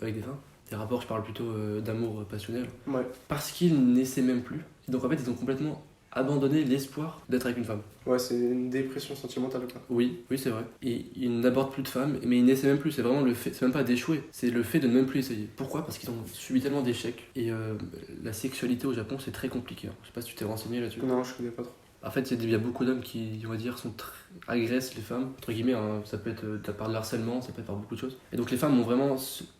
Speaker 2: avec des femmes. Des rapports, je parle plutôt d'amour passionnel.
Speaker 1: Ouais.
Speaker 2: Parce qu'ils n'essaient même plus. Et donc en fait, ils ont complètement abandonné l'espoir d'être avec une femme.
Speaker 1: Ouais, c'est une dépression sentimentale quoi.
Speaker 2: Oui, c'est vrai. Et ils n'abordent plus de femmes, mais ils n'essaient même plus. C'est vraiment le fait, c'est même pas d'échouer, c'est le fait de ne même plus essayer. Pourquoi? Parce qu'ils ont subi tellement d'échecs. Et la sexualité au Japon, c'est très compliqué. Hein. Je sais pas si tu t'es renseigné là-dessus.
Speaker 1: Non, je connais pas trop.
Speaker 2: En fait, il y a beaucoup d'hommes qui, on va dire, agressent les femmes, entre guillemets. Hein. Ça peut être par de l'harcèlement, ça peut être par beaucoup de choses. Et donc les femmes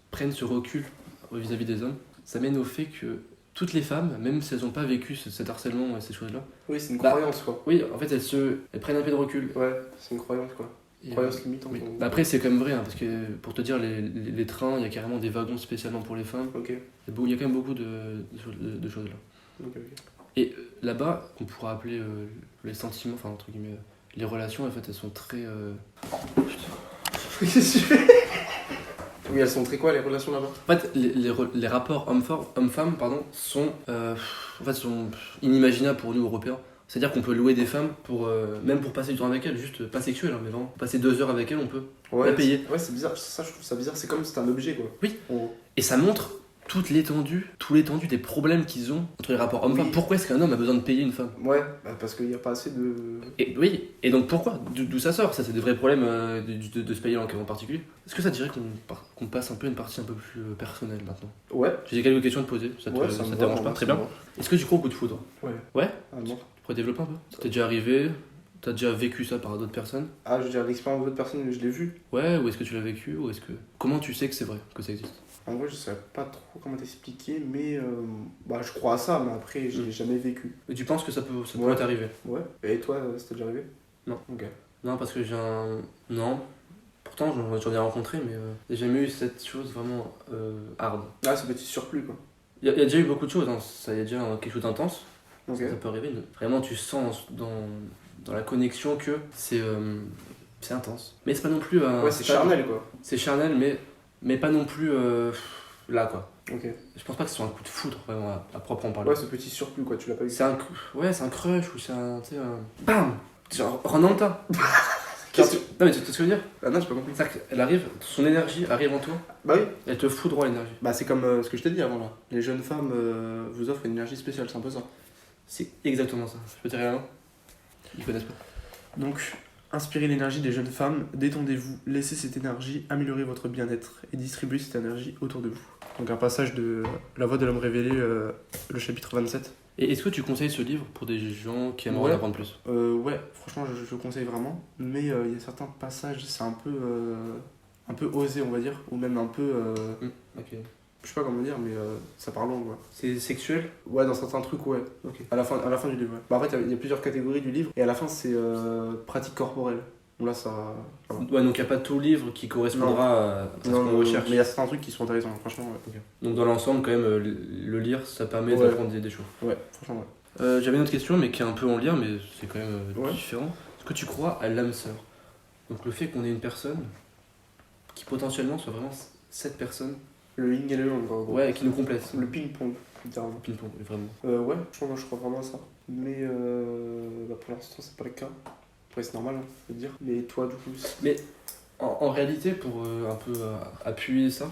Speaker 2: prennent ce recul vis-à-vis des hommes. Ça mène au fait que toutes les femmes, même si elles n'ont pas vécu cet harcèlement et ces choses-là,
Speaker 1: Oui, c'est une
Speaker 2: Bah,
Speaker 1: croyance quoi.
Speaker 2: oui, en fait, elles prennent un peu de recul.
Speaker 1: Ouais, c'est une croyance quoi.
Speaker 2: Et,
Speaker 1: Croyance limitante.
Speaker 2: oui. Bah après, c'est quand même vrai, hein, parce que pour te dire, les trains, il y a carrément des wagons spécialement pour les femmes.
Speaker 1: Ok.
Speaker 2: Il y a quand même beaucoup de choses là.
Speaker 1: Ok.
Speaker 2: Et là-bas, qu'on pourra appeler les sentiments, enfin entre guillemets, les relations, en fait, elles sont très.
Speaker 1: Qu'est-ce que tu fais? Oui, elles sont très quoi les relations là-bas?
Speaker 2: En fait, les rapports homme-femme sont, sont inimaginables pour nous Européens. C'est-à-dire qu'on peut louer des femmes même pour passer du temps avec elles, juste pas sexuel, hein, mais vraiment. Passer 2 heures avec elles, on peut la payer.
Speaker 1: Ouais, c'est bizarre. Ça, je trouve ça bizarre. C'est comme si c'était un objet quoi.
Speaker 2: Oui.
Speaker 1: En gros.
Speaker 2: Et ça montre tout l'étendue des problèmes qu'ils ont entre les rapports hommes-femmes.
Speaker 1: Oui.
Speaker 2: Pourquoi est-ce qu'un homme a besoin de payer une femme?
Speaker 1: Ouais, parce qu'il n'y a pas assez de.
Speaker 2: Et oui, et donc pourquoi? D'où ça sort? Ça, c'est des vrais problèmes de ce pays en particulier. Est-ce que ça te dirait qu'on passe un peu une partie un peu plus personnelle maintenant?
Speaker 1: Ouais.
Speaker 2: J'ai quelques questions à te poser, ça te,
Speaker 1: Ouais,
Speaker 2: ça
Speaker 1: me
Speaker 2: te
Speaker 1: va,
Speaker 2: dérange
Speaker 1: moi,
Speaker 2: pas?
Speaker 1: ça
Speaker 2: Très
Speaker 1: me
Speaker 2: bien.
Speaker 1: va.
Speaker 2: Est-ce que tu crois au coup de foudre?
Speaker 1: Ouais.
Speaker 2: Ouais?
Speaker 1: Ah, non.
Speaker 2: Tu pourrais développer un peu? Ça t'est déjà arrivé? T'as déjà vécu ça par d'autres personnes?
Speaker 1: Ah, je veux dire, l'expérience d'autres personnes, je l'ai vue.
Speaker 2: Ouais, ou est-ce que tu l'as vécu? Ou est-ce que... Comment tu sais que c'est vrai, que ça existe?
Speaker 1: En vrai, je saurais pas trop comment t'expliquer, mais bah, je crois à ça, mais après, je l'ai jamais vécu.
Speaker 2: Et tu penses que ça pourrait
Speaker 1: Ouais.
Speaker 2: t'arriver?
Speaker 1: Ouais. Et toi, ça t'est déjà arrivé?
Speaker 2: Non.
Speaker 1: Ok.
Speaker 2: Non, parce que j'ai un... Non. Pourtant, j'en ai rencontré, mais j'ai jamais eu cette chose vraiment hard.
Speaker 1: Ah, ce petit surplus, quoi.
Speaker 2: Il y a déjà eu beaucoup de choses, hein. Ça y a déjà quelque chose d'intense.
Speaker 1: Ok.
Speaker 2: Ça peut arriver. Mais vraiment, tu sens dans la connexion que c'est intense. Mais c'est pas non plus...
Speaker 1: Ouais, c'est charnel, quoi.
Speaker 2: C'est charnel, mais pas non plus là, quoi.
Speaker 1: Ok.
Speaker 2: Je pense pas que ce soit un coup de foudre, vraiment, à proprement parler.
Speaker 1: Ouais, ce petit surplus, quoi, tu l'as pas eu.
Speaker 2: C'est un crush ou c'est un... Tu sais, BAM! Genre, Renanta! Non, mais tu sais ce que je veux dire?
Speaker 1: Ah non, j'ai pas compris.
Speaker 2: C'est-à-dire qu'elle arrive, son énergie arrive en toi,
Speaker 1: Bah oui.
Speaker 2: elle te foudroie l'énergie.
Speaker 1: Bah c'est comme ce que je t'ai dit avant, là. Les jeunes femmes vous offrent une énergie spéciale, c'est un peu ça.
Speaker 2: C'est exactement ça. Je peux te dire rien? Ils connaissent pas.
Speaker 1: Donc, inspirez l'énergie des jeunes femmes, détendez-vous, laissez cette énergie améliorer votre bien-être et distribuez cette énergie autour de vous. Donc un passage de La Voix de l'homme révélé, le chapitre 27.
Speaker 2: Et est-ce que tu conseilles ce livre pour des gens qui aimeraient en
Speaker 1: Ouais.
Speaker 2: apprendre plus?
Speaker 1: Ouais, franchement, je le conseille vraiment. Mais il y a certains passages, c'est un peu osé, on va dire. Ou même un peu...
Speaker 2: Ok.
Speaker 1: je sais pas comment dire, mais ça part long, quoi.
Speaker 2: C'est sexuel?
Speaker 1: Ouais, dans certains trucs, ouais.
Speaker 2: Ok.
Speaker 1: À la fin du livre, ouais. Bah, en fait, il y a plusieurs catégories du livre. Et à la fin, c'est pratique corporelle. Donc là, ça... voilà.
Speaker 2: Ouais, donc il n'y a pas tout livre qui correspondra à ce qu'on recherche.
Speaker 1: mais il y a certains trucs qui sont intéressants, franchement, ouais.
Speaker 2: Donc dans l'ensemble, quand même, le lire, ça permet
Speaker 1: Ouais.
Speaker 2: d'apprendre des choses.
Speaker 1: Ouais, franchement, ouais.
Speaker 2: J'avais une autre question, mais qui est un peu en lien, mais c'est quand même
Speaker 1: Ouais.
Speaker 2: différent. Est-ce que tu crois à l'âme sœur? Donc le fait qu'on ait une personne qui potentiellement soit vraiment cette personne,
Speaker 1: Le yin et le yang, quoi.
Speaker 2: ouais, qui nous complète.
Speaker 1: Le ping-pong, littéralement.
Speaker 2: Ping-pong, vraiment.
Speaker 1: Ouais, je crois vraiment à ça. Mais bah, pour l'instant, c'est pas le cas. Après, c'est normal, hein, je veux dire. Mais toi, du coup,
Speaker 2: Mais en réalité, pour un peu appuyer ça,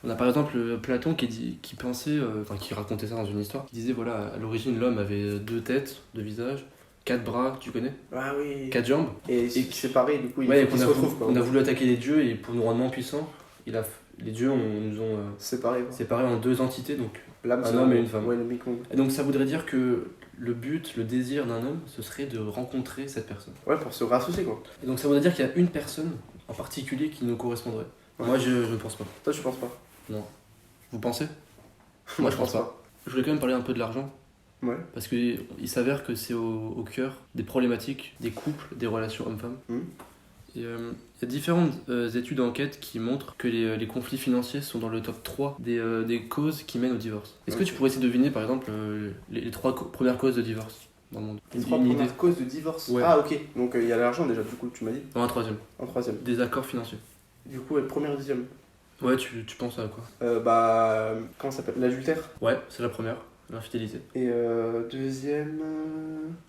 Speaker 2: on a par exemple Platon qui pensait, qui racontait ça dans une histoire, qui disait voilà, à l'origine l'homme avait 2 têtes, 2 visages, 4 bras, tu connais,
Speaker 1: ah oui.
Speaker 2: 4 jambes.
Speaker 1: Et qui séparés, du coup,
Speaker 2: Ouais,
Speaker 1: ils se retrouvent, quoi.
Speaker 2: on a voulu attaquer les dieux et pour nous rendre moins puissants, les dieux nous ont
Speaker 1: Séparés, quoi.
Speaker 2: séparés en 2 entités, donc
Speaker 1: L'âme,
Speaker 2: un
Speaker 1: c'est
Speaker 2: homme et une femme.
Speaker 1: Ouais, le Mekong.
Speaker 2: Et donc ça voudrait dire que le but, le désir d'un homme, ce serait de rencontrer cette personne.
Speaker 1: Ouais, pour se rassocier, quoi.
Speaker 2: Et donc ça voudrait dire qu'il y a une personne en particulier qui nous correspondrait.
Speaker 1: Ouais.
Speaker 2: Moi je ne pense pas.
Speaker 1: Toi, je pense pas.
Speaker 2: Vous pensez? Moi je pense pas. Je voulais quand même parler un peu de l'argent.
Speaker 1: Ouais.
Speaker 2: Parce qu'il s'avère que c'est au cœur des problématiques des couples, des relations hommes-femmes. Et il y a différentes études et enquêtes qui montrent que les conflits financiers sont dans le top 3 des causes qui mènent au divorce. Est-ce que tu pourrais essayer de deviner par exemple les 3 premières causes de divorce dans le monde?
Speaker 1: Les 3 premières causes de divorce.
Speaker 2: Ouais.
Speaker 1: Ah, ok. Donc il y a l'argent déjà, du coup, tu m'as dit.
Speaker 2: Non, un troisième.
Speaker 1: En troisième.
Speaker 2: Des accords financiers.
Speaker 1: Du coup, première et deuxième.
Speaker 2: Ouais, tu penses à quoi?
Speaker 1: Comment ça s'appelle? L'adultère.
Speaker 2: Ouais, c'est la première, l'infidélité.
Speaker 1: Et deuxième.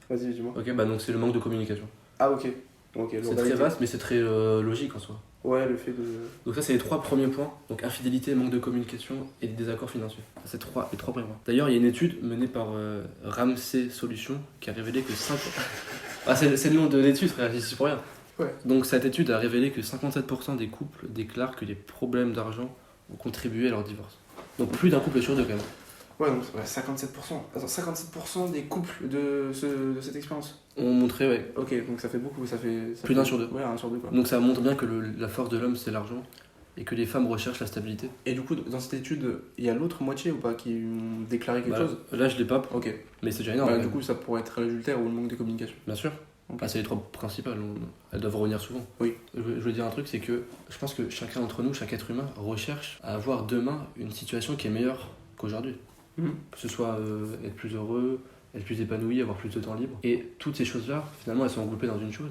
Speaker 1: Vas-y, dis-moi.
Speaker 2: Ok, bah donc c'est le manque de communication.
Speaker 1: Ah, ok. Ok,
Speaker 2: C'est
Speaker 1: l'oralité.
Speaker 2: très vaste, mais c'est très logique en soi.
Speaker 1: Ouais, le fait de.
Speaker 2: Donc ça, c'est les 3 premiers points. Donc infidélité, manque de communication et des désaccords financiers. Ça, c'est les 3 premiers points. D'ailleurs, il y a une étude menée par Ramsey Solutions qui a révélé que 5... ah, c'est le nom de l'étude, frère, j'y suis pour rien.
Speaker 1: Ouais.
Speaker 2: Donc cette étude a révélé que 57% des couples déclarent que les problèmes d'argent ont contribué à leur divorce. Donc plus d'un couple sur 2 quand même.
Speaker 1: Ouais, donc 57%. Attends, 57% des couples de cette expérience.
Speaker 2: On montrait, ouais.
Speaker 1: Ok, donc ça fait beaucoup, ça fait
Speaker 2: Plus d'un sur 2.
Speaker 1: Ouais, 1 sur 2 quoi.
Speaker 2: Donc ça montre bien que la force de l'homme, c'est l'argent. Et que les femmes recherchent la stabilité.
Speaker 1: Et du coup, dans cette étude, il y a l'autre moitié ou pas qui ont déclaré quelque chose?
Speaker 2: Là, je l'ai pas,
Speaker 1: Ok.
Speaker 2: mais c'est déjà énorme.
Speaker 1: Du coup, ça pourrait être l'adultère ou le manque de communication.
Speaker 2: Bien sûr.
Speaker 1: Ok.
Speaker 2: Ah, c'est les 3 principales, elles doivent revenir souvent.
Speaker 1: Oui.
Speaker 2: Je veux dire un truc, c'est que je pense que chacun d'entre nous, chaque être humain, recherche à avoir demain une situation qui est meilleure qu'aujourd'hui. Que ce soit être plus heureux, être plus épanoui, avoir plus de temps libre. Et toutes ces choses-là, finalement, elles sont regroupées dans une chose.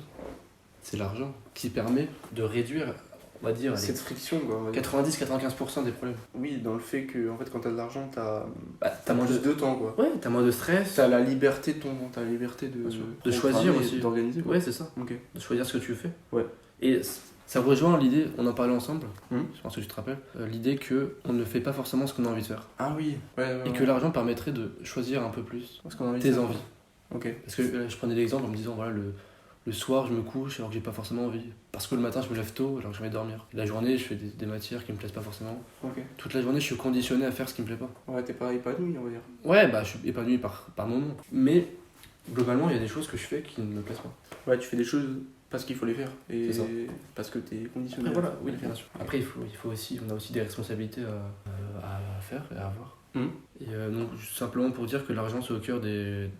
Speaker 2: C'est l'argent qui permet de réduire, on va dire,
Speaker 1: Cette friction, quoi. On va dire.
Speaker 2: 90-95% des problèmes.
Speaker 1: Oui, dans le fait que, en fait, quand t'as de l'argent, t'as
Speaker 2: T'as moins
Speaker 1: plus
Speaker 2: de...
Speaker 1: de temps, quoi.
Speaker 2: Ouais, t'as moins de stress.
Speaker 1: T'as la liberté de ton temps, t'as la liberté de
Speaker 2: De choisir
Speaker 1: programmer,
Speaker 2: aussi.
Speaker 1: d'organiser, quoi.
Speaker 2: Ouais, c'est ça.
Speaker 1: Ok.
Speaker 2: De choisir ce que tu fais.
Speaker 1: Ouais.
Speaker 2: Et Ça rejoint l'idée, on en parlait ensemble,
Speaker 1: Mhm.
Speaker 2: je pense que tu te rappelles, l'idée qu'on ne fait pas forcément ce qu'on a envie de faire.
Speaker 1: Ah oui. Ouais.
Speaker 2: Et que l'argent permettrait de choisir un peu plus
Speaker 1: Parce qu'on a envie de
Speaker 2: tes
Speaker 1: faire.
Speaker 2: envies.
Speaker 1: Ok.
Speaker 2: Parce que je prenais l'exemple en me disant, voilà, le soir je me couche alors que j'ai pas forcément envie. Parce que le matin je me lève tôt alors que j'ai envie de dormir. Et la journée je fais des matières qui me plaisent pas forcément.
Speaker 1: Ok.
Speaker 2: Toute la journée je suis conditionné à faire ce qui me plaît pas.
Speaker 1: Ouais, t'es pas épanoui, on va dire.
Speaker 2: Ouais, bah je suis épanoui par moment. Mais globalement il y a des choses que je fais qui ne me plaisent pas.
Speaker 1: Ouais, tu fais des choses parce qu'il faut les faire. Et
Speaker 2: C'est ça.
Speaker 1: parce que t'es conditionné.
Speaker 2: Après, voilà,
Speaker 1: à
Speaker 2: oui,
Speaker 1: les faire.
Speaker 2: bien sûr. Après, on a aussi des responsabilités à faire et à avoir.
Speaker 1: Mhm.
Speaker 2: Et donc, simplement pour dire que l'argent, c'est au cœur des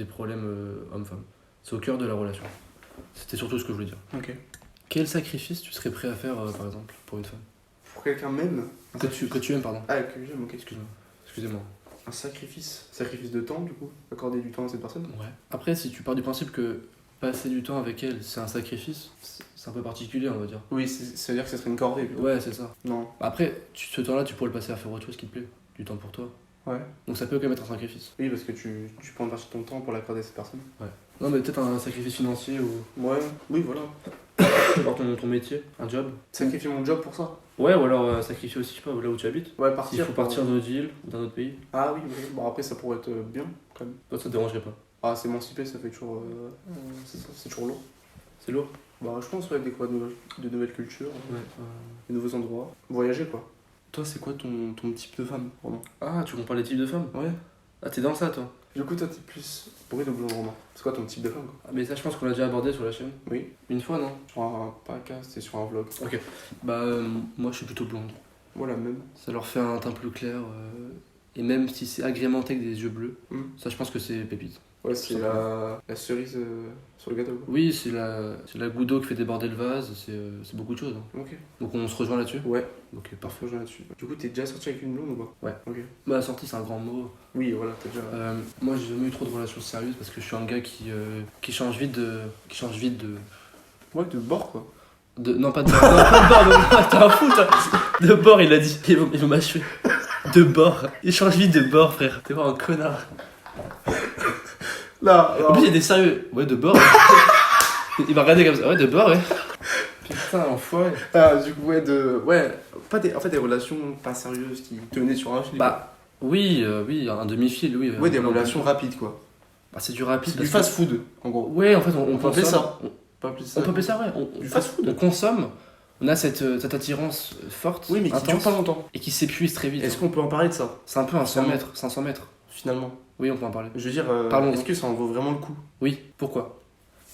Speaker 2: problèmes hommes-femmes. C'est au cœur de la relation. C'était surtout ce que je voulais dire.
Speaker 1: Ok.
Speaker 2: Quel sacrifice tu serais prêt à faire, par exemple, pour une femme
Speaker 1: Pour quelqu'un même.
Speaker 2: que tu aimes, pardon.
Speaker 1: Ah, que j'aime, ok.
Speaker 2: Excusez-moi.
Speaker 1: Un sacrifice. Sacrifice de temps, du coup. Accorder du temps à cette personne.
Speaker 2: Ouais. Après, si tu pars du principe que passer du temps avec elle, c'est un sacrifice, c'est un peu particulier, on va dire.
Speaker 1: Oui, ça veut dire que ça serait une corvée. Plutôt.
Speaker 2: Ouais, c'est ça.
Speaker 1: Non.
Speaker 2: Après, ce temps-là, tu pourrais le passer à faire autre chose qui te plaît. Du temps pour toi.
Speaker 1: Ouais.
Speaker 2: Donc ça peut quand même être un sacrifice.
Speaker 1: Oui, parce que tu prends une partie de ton temps pour l'accorder à cette personne.
Speaker 2: Non, mais peut-être un sacrifice financier ou
Speaker 1: Ouais, oui, voilà.
Speaker 2: alors ton métier, un job.
Speaker 1: Sacrifier mon job pour ça.
Speaker 2: Ouais, ou alors sacrifier aussi, je sais pas, là où tu habites.
Speaker 1: Ouais,
Speaker 2: S'il
Speaker 1: partir.
Speaker 2: faut partir d'une autre ville ou d'un autre pays,
Speaker 1: Ah oui, oui. Bon, après, ça pourrait être bien, quand même.
Speaker 2: toi ça te dérangerait pas.
Speaker 1: Ah, s'émanciper, ça fait toujours. C'est toujours lourd.
Speaker 2: C'est lourd.
Speaker 1: Bah, je pense, ouais, découvrir de nouvelles cultures,
Speaker 2: Ouais.
Speaker 1: de nouveaux endroits. Voyager, quoi. Toi, c'est quoi ton type de femme, vraiment?
Speaker 2: Ah, tu compares les types de femmes.
Speaker 1: Ouais.
Speaker 2: Ah, t'es dans ça toi.
Speaker 1: Du coup, toi, t'es plus brune ou blonde, Romain? C'est quoi ton type de femme, quoi?
Speaker 2: Ah, mais ça, je pense qu'on l'a déjà abordé sur la chaîne.
Speaker 1: Oui.
Speaker 2: Une fois, non?
Speaker 1: Sur un podcast et sur un vlog.
Speaker 2: Bah, moi je suis plutôt blonde.
Speaker 1: Voilà, même.
Speaker 2: Ça leur fait un teint plus clair. Et même si c'est agrémenté avec des yeux bleus, ça je pense que c'est pépite.
Speaker 1: Ouais, c'est la cerise sur le gâteau, quoi.
Speaker 2: Oui, c'est la goutte d'eau qui fait déborder le vase, c'est beaucoup de choses. Hein.
Speaker 1: Ok.
Speaker 2: Donc on se rejoint là-dessus.
Speaker 1: Ouais,
Speaker 2: Ok, parfait.
Speaker 1: parfait, je là-dessus. Du coup, t'es déjà sorti avec une blonde ou pas?
Speaker 2: Ouais.
Speaker 1: Ok.
Speaker 2: Bah, sortie, c'est un grand mot.
Speaker 1: Oui, voilà, t'as déjà.
Speaker 2: Moi, j'ai jamais eu trop de relations sérieuses parce que je suis un gars qui change vite de.
Speaker 1: Ouais, de bord, quoi.
Speaker 2: Non, pas de bord. Non, pas de bord, non, t'es un fou, toi. De bord, il a dit. Ils vont m'achever. De bord. Il change vite de bord, frère. T'es vraiment un connard.
Speaker 1: Là,
Speaker 2: En plus, il y a des sérieux. Ouais, de bord. Il m'a regardé comme ça. Ouais, de bord, ouais. Putain, enfoiré.
Speaker 1: Ah, du coup, ouais, pas des. En fait, des relations pas sérieuses qui tenaient sur un fil.
Speaker 2: Bah, oui, un demi-fil, oui.
Speaker 1: ouais, des
Speaker 2: Non,
Speaker 1: relations rapides, quoi.
Speaker 2: Bah, c'est du rapide.
Speaker 1: C'est du
Speaker 2: parce que-
Speaker 1: fast-food, en gros.
Speaker 2: Ouais, en fait, on
Speaker 1: peut appeler
Speaker 2: consomme-
Speaker 1: ça. Pas plus ça.
Speaker 2: On peut appeler ça, ouais.
Speaker 1: Du fast-food.
Speaker 2: On consomme, on a cette attirance forte,
Speaker 1: Oui, mais qui dure
Speaker 2: intense,
Speaker 1: pas longtemps.
Speaker 2: et qui s'épuise très vite.
Speaker 1: Est-ce qu'on peut en parler de ça,
Speaker 2: C'est un peu un 100
Speaker 1: Finalement.
Speaker 2: mètres, 500 mètres.
Speaker 1: finalement?
Speaker 2: Oui, on peut en parler.
Speaker 1: Je veux dire,
Speaker 2: Parlons.
Speaker 1: est-ce que ça en vaut vraiment le coup?
Speaker 2: Oui, pourquoi?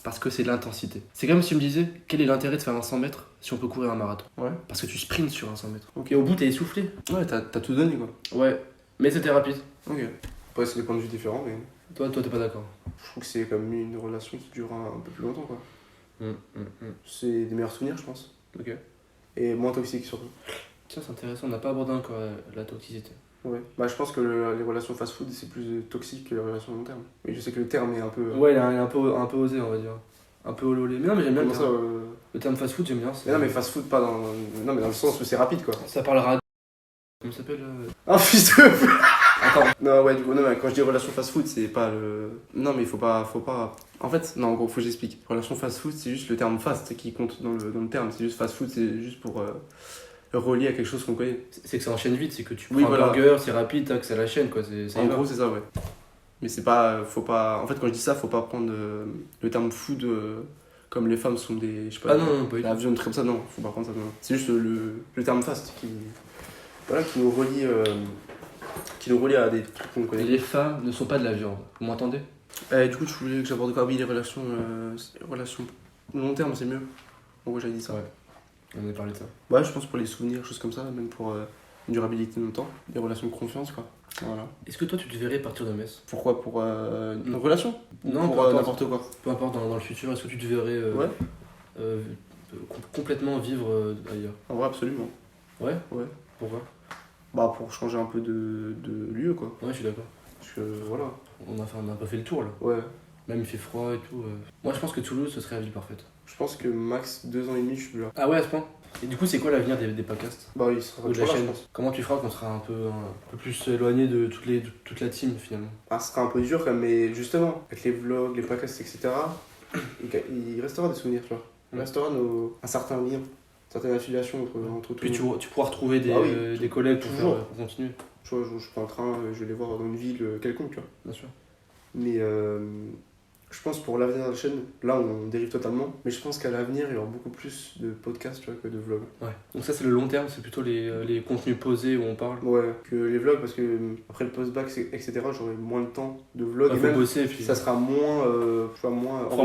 Speaker 2: Parce que c'est de l'intensité. C'est comme si tu me disais, quel est l'intérêt de faire un 100 mètres si on peut courir un marathon?
Speaker 1: Ouais.
Speaker 2: Parce que tu sprints sur un 100 mètres.
Speaker 1: Ok.
Speaker 2: Et au bout, t'es essoufflé.
Speaker 1: Ouais, t'as tout donné, quoi.
Speaker 2: Ouais, mais c'était rapide.
Speaker 1: Ok. Après, c'est des points de vue différents, mais
Speaker 2: Toi, t'es pas d'accord.
Speaker 1: je trouve que c'est comme une relation qui dure un peu plus longtemps, quoi. C'est des meilleurs souvenirs, je pense.
Speaker 2: Ok.
Speaker 1: Et moins toxiques, surtout.
Speaker 2: Tiens, c'est intéressant, on n'a pas abordé encore la toxicité.
Speaker 1: Ouais. Bah, je pense que les relations fast-food, c'est plus toxique que les relations long terme. Mais je sais que le terme est un peu.
Speaker 2: Ouais, il est un peu osé, on va dire. Un peu ololé. Mais non, mais j'aime bien le
Speaker 1: Comment ça
Speaker 2: terme. Le terme fast-food, j'aime bien.
Speaker 1: Mais non, mais fast-food, pas dans. Non, mais dans le sens où c'est rapide, quoi.
Speaker 2: Ça parlera de... Comment ça s'appelle
Speaker 1: Un fils de.
Speaker 2: Attends.
Speaker 1: Non, ouais, du coup, non, mais quand je dis relation fast-food, c'est pas le. Non, mais il faut pas. En fait, non, en gros, faut que j'explique. Relation fast-food, c'est juste le terme fast qui compte dans le terme. C'est juste fast-food, c'est juste pour relier à quelque chose qu'on connaît.
Speaker 2: C'est que ça enchaîne vite, c'est que tu prends
Speaker 1: Oui,
Speaker 2: un
Speaker 1: voilà.
Speaker 2: burger, c'est rapide, tac, c'est la chaîne, quoi. Ça
Speaker 1: En
Speaker 2: y va.
Speaker 1: gros, c'est ça, ouais. Mais c'est pas. Faut pas. En fait, quand je dis ça, faut pas prendre le terme food comme les femmes sont des. Je sais pas.
Speaker 2: Ah non, pas du
Speaker 1: la
Speaker 2: tout.
Speaker 1: viande comme ça, non, faut pas prendre ça. Non. C'est juste le terme fast qui. Voilà, qui nous relie. Qui nous relie à des trucs qu'on connaît.
Speaker 2: Les femmes ne sont pas de la viande. Vous m'entendez?
Speaker 1: Du coup, tu voulais que j'aborde quoi? Oui, les relations long terme, c'est mieux. En gros, j'avais dit ça.
Speaker 2: Ouais. On a parlé de ça.
Speaker 1: Ouais, je pense pour les souvenirs, choses comme ça, même pour une durabilité longtemps. Des relations de confiance, quoi. Voilà.
Speaker 2: Est-ce que toi, tu te verrais partir de Metz?
Speaker 1: Pourquoi? Pour une relation?
Speaker 2: Non,
Speaker 1: Pour
Speaker 2: peu importe.
Speaker 1: n'importe quoi.
Speaker 2: Peu importe dans le futur, est-ce que tu te verrais
Speaker 1: Ouais,
Speaker 2: complètement vivre ailleurs?
Speaker 1: en vrai, absolument.
Speaker 2: Ouais?
Speaker 1: Ouais.
Speaker 2: Pourquoi?
Speaker 1: Bah, pour changer un peu de lieu, quoi.
Speaker 2: Ouais, je suis d'accord.
Speaker 1: Parce que, voilà.
Speaker 2: On a un peu fait le tour là.
Speaker 1: Ouais.
Speaker 2: Même il fait froid et tout. Moi, je pense que Toulouse, ce serait la ville parfaite.
Speaker 1: Je pense que max 2 ans et demi, je suis plus là.
Speaker 2: Ah ouais, à ce point? Et du coup, c'est quoi l'avenir des podcasts?
Speaker 1: Bah, il sera
Speaker 2: Ou de
Speaker 1: toujours
Speaker 2: la
Speaker 1: là, je
Speaker 2: chaîne?
Speaker 1: pense.
Speaker 2: Comment tu feras quand on sera un peu plus éloigné de toute la team finalement?
Speaker 1: Ah, ce sera un peu dur, quand même, mais justement, avec les vlogs, les podcasts, etc., il restera des souvenirs, tu vois. Il restera un certain lien. certaine affiliation entre tout
Speaker 2: Puis
Speaker 1: le monde.
Speaker 2: tu pourras retrouver des collègues pour continuer.
Speaker 1: Tu vois, je prends un train, je vais les voir dans une ville quelconque, tu vois.
Speaker 2: Bien sûr.
Speaker 1: Mais je pense pour l'avenir de la chaîne, là on dérive totalement, mais je pense qu'à l'avenir il y aura beaucoup plus de podcasts, tu vois, que de vlogs.
Speaker 2: Ouais. Donc ça c'est le long terme, c'est plutôt les contenus posés où on parle.
Speaker 1: Ouais, que les vlogs, parce que après le post-bac, etc., j'aurai moins de temps de vlog.
Speaker 2: Il
Speaker 1: Et
Speaker 2: faut
Speaker 1: même,
Speaker 2: bosser et puis.
Speaker 1: ça sera moins. Tu vois, moins.
Speaker 2: On fera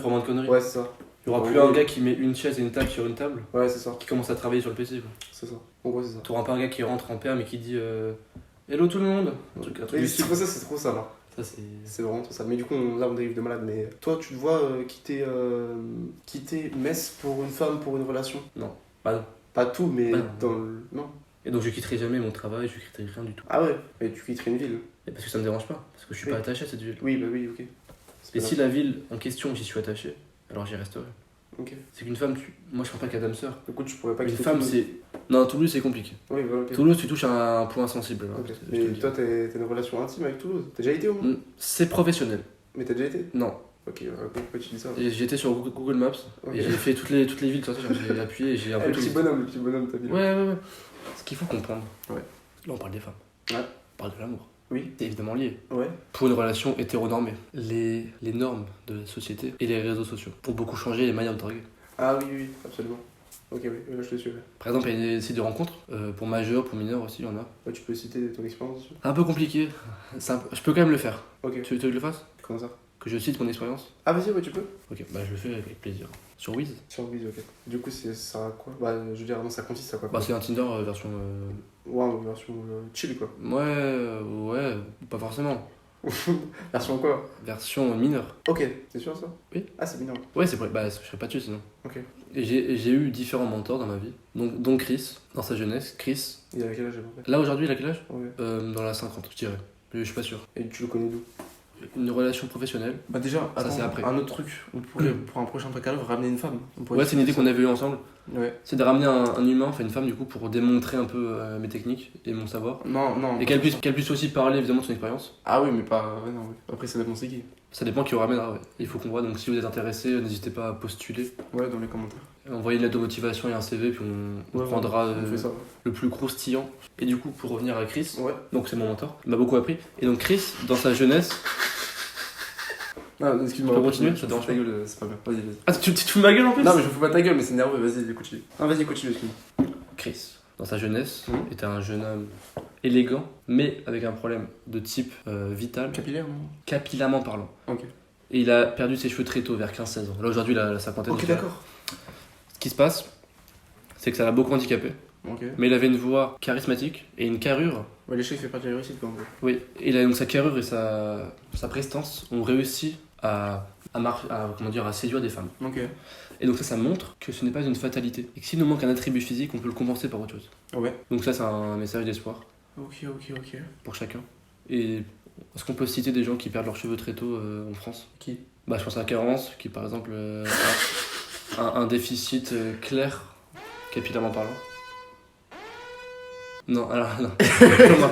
Speaker 2: moins de conneries.
Speaker 1: Ouais, c'est ça.
Speaker 2: Il y aura
Speaker 1: En
Speaker 2: plus
Speaker 1: gros,
Speaker 2: un gars qui met une chaise et une table sur une table,
Speaker 1: Ouais, c'est ça.
Speaker 2: qui commence à travailler sur le PC.
Speaker 1: C'est ça. En gros, c'est ça.
Speaker 2: Tu auras pas un gars qui rentre en perm et qui dit Hello tout le monde. Un truc
Speaker 1: Et
Speaker 2: du
Speaker 1: c'est
Speaker 2: style.
Speaker 1: trop ça, c'est trop ça, là.
Speaker 2: Ça c'est.
Speaker 1: C'est vraiment trop ça. Mais du coup, là on dérive de malade. Mais toi, tu te vois quitter Metz pour une femme, pour une relation?
Speaker 2: Non. Bah non.
Speaker 1: Pas tout, mais
Speaker 2: Bah non.
Speaker 1: dans le. Non.
Speaker 2: Et donc je quitterai jamais mon travail, je quitterai rien du tout.
Speaker 1: Ah ouais, mais tu quitterais une ville.
Speaker 2: Et parce que ça me dérange pas, parce que je suis
Speaker 1: Oui.
Speaker 2: pas attaché à cette ville.
Speaker 1: Oui, bah oui, ok. C'est
Speaker 2: Et
Speaker 1: pas
Speaker 2: si la ville en question j'y suis attaché, alors j'y resterai.
Speaker 1: Ok.
Speaker 2: C'est qu'une femme, moi je parle pas qu'à dame sœur.
Speaker 1: Du coup, tu pourrais pas
Speaker 2: Une
Speaker 1: quitter
Speaker 2: femme
Speaker 1: Toulouse.
Speaker 2: c'est. Non, Toulouse c'est compliqué.
Speaker 1: Oui, voilà, ok.
Speaker 2: Toulouse tu touches à un point sensible. là.
Speaker 1: Ok.
Speaker 2: Je te
Speaker 1: Mais
Speaker 2: le dis.
Speaker 1: toi, t'as une relation intime avec Toulouse? T'as déjà été au moins?
Speaker 2: C'est professionnel.
Speaker 1: Mais t'as déjà été?
Speaker 2: Non.
Speaker 1: Ok, pourquoi tu dis ça?
Speaker 2: Et j'étais sur Google Maps
Speaker 1: Ok.
Speaker 2: et j'ai fait toutes les villes sur ça, j'ai appuyé et j'ai un peu
Speaker 1: Le
Speaker 2: tout
Speaker 1: petit
Speaker 2: visité.
Speaker 1: bonhomme, t'as vu.
Speaker 2: Ouais. Ce qu'il faut comprendre.
Speaker 1: Ouais.
Speaker 2: Là on parle des femmes.
Speaker 1: Ouais.
Speaker 2: On parle de l'amour.
Speaker 1: Oui.
Speaker 2: C'est évidemment lié.
Speaker 1: Ouais.
Speaker 2: Pour une relation hétéronormée, les normes de la société et les réseaux sociaux ont beaucoup changé les manières de draguer.
Speaker 1: Ah oui, absolument. Ok, oui, là je te suis. Ouais.
Speaker 2: Par exemple, il y a des sites de rencontres, pour majeurs, pour mineurs aussi, il y en a.
Speaker 1: Ouais, tu peux citer ton expérience dessus?
Speaker 2: Un peu compliqué, je peux quand même le faire.
Speaker 1: Ok.
Speaker 2: Tu veux que je le fasse?
Speaker 1: Comment ça?
Speaker 2: Que je cite mon expérience?
Speaker 1: Ah vas-y, ouais, tu peux.
Speaker 2: Ok, bah je le fais avec plaisir. Sur Wiz?
Speaker 1: Sur Wiz, ok. Du coup, ça a quoi? Bah, je veux dire, non, ça consiste à quoi?
Speaker 2: Bah c'est un Tinder version...
Speaker 1: Ouais, version chill, quoi.
Speaker 2: Ouais, pas forcément.
Speaker 1: Version quoi?
Speaker 2: Version mineure.
Speaker 1: Ok, c'est sûr ça?
Speaker 2: Oui.
Speaker 1: Ah, c'est mignon.
Speaker 2: Ouais, c'est vrai, bah je serais pas dessus sinon.
Speaker 1: Ok.
Speaker 2: Et j'ai eu différents mentors dans ma vie. Donc Chris, dans sa jeunesse, Chris.
Speaker 1: Il a quel âge à peu près?
Speaker 2: Là aujourd'hui, il a quel âge?
Speaker 1: Ouais.
Speaker 2: Dans la 50, je dirais. Je suis pas sûr.
Speaker 1: Et tu le connais d'où?
Speaker 2: Une relation professionnelle.
Speaker 1: Bah déjà,
Speaker 2: Ça,
Speaker 1: attends,
Speaker 2: c'est après.
Speaker 1: un autre truc, on pourrait, pour un prochain truc à l'œuvre, ramener une femme. On pourrait
Speaker 2: Ouais, c'est une idée qu'on avait eue ensemble.
Speaker 1: Ouais.
Speaker 2: C'est de ramener un humain, enfin une femme du coup, pour démontrer un peu mes techniques et mon savoir.
Speaker 1: Non.
Speaker 2: Et qu'elle puisse aussi parler évidemment de son expérience.
Speaker 1: Ah oui, mais pas... Ouais, non, oui. Après, ça dépend c'est qui.
Speaker 2: Ça dépend qui on ramènera, ouais. Il faut qu'on voit, donc si vous êtes intéressé, n'hésitez pas à postuler.
Speaker 1: Ouais, dans les commentaires.
Speaker 2: Envoyez une lettre de motivation et un CV, puis on
Speaker 1: Ouais,
Speaker 2: prendra
Speaker 1: on fait ça.
Speaker 2: le plus croustillant. Et du coup, pour revenir à Chris,
Speaker 1: Ouais.
Speaker 2: donc c'est mon mentor, il m'a beaucoup appris. Et donc Chris, dans sa jeunesse...
Speaker 1: Ah, excuse-moi.
Speaker 2: Tu peux continuer, ça te dérange
Speaker 1: ta
Speaker 2: pas?
Speaker 1: gueule, c'est pas bien. Vas-y.
Speaker 2: Ah, tu te fous de ma gueule en plus?
Speaker 1: Non, mais je fous pas ta gueule, mais c'est nerveux, vas-y, continue. Non, vas-y, continue, excuse-moi.
Speaker 2: Chris, dans sa jeunesse,
Speaker 1: Mhm.
Speaker 2: était un jeune homme élégant, mais avec un problème de type vital,
Speaker 1: Capillaire, non?
Speaker 2: capillairement parlant.
Speaker 1: Ok.
Speaker 2: Et il a perdu ses cheveux très tôt, vers 15-16 ans. Là aujourd'hui, il a la cinquantaine.
Speaker 1: Ok,
Speaker 2: donc,
Speaker 1: d'accord.
Speaker 2: Ce qui se passe, c'est que ça l'a beaucoup handicapé.
Speaker 1: Ok.
Speaker 2: Mais il avait une voix charismatique et une carrure.
Speaker 1: Ouais, l'échec fait partie de la réussite, quoi, en gros.
Speaker 2: Oui, et donc sa carrure et sa prestance ont réussi à séduire des femmes.
Speaker 1: Ok.
Speaker 2: Et donc ça montre que ce n'est pas une fatalité. Et que s'il nous manque un attribut physique, on peut le compenser par autre chose.
Speaker 1: Ouais.
Speaker 2: Donc ça, c'est un message d'espoir
Speaker 1: Ok.
Speaker 2: pour chacun. Et est-ce qu'on peut citer des gens qui perdent leurs cheveux très tôt en France?
Speaker 1: Qui?
Speaker 2: Bah, je pense à Carence, qui par exemple a un déficit clair, capillairement parlant. Non, alors non.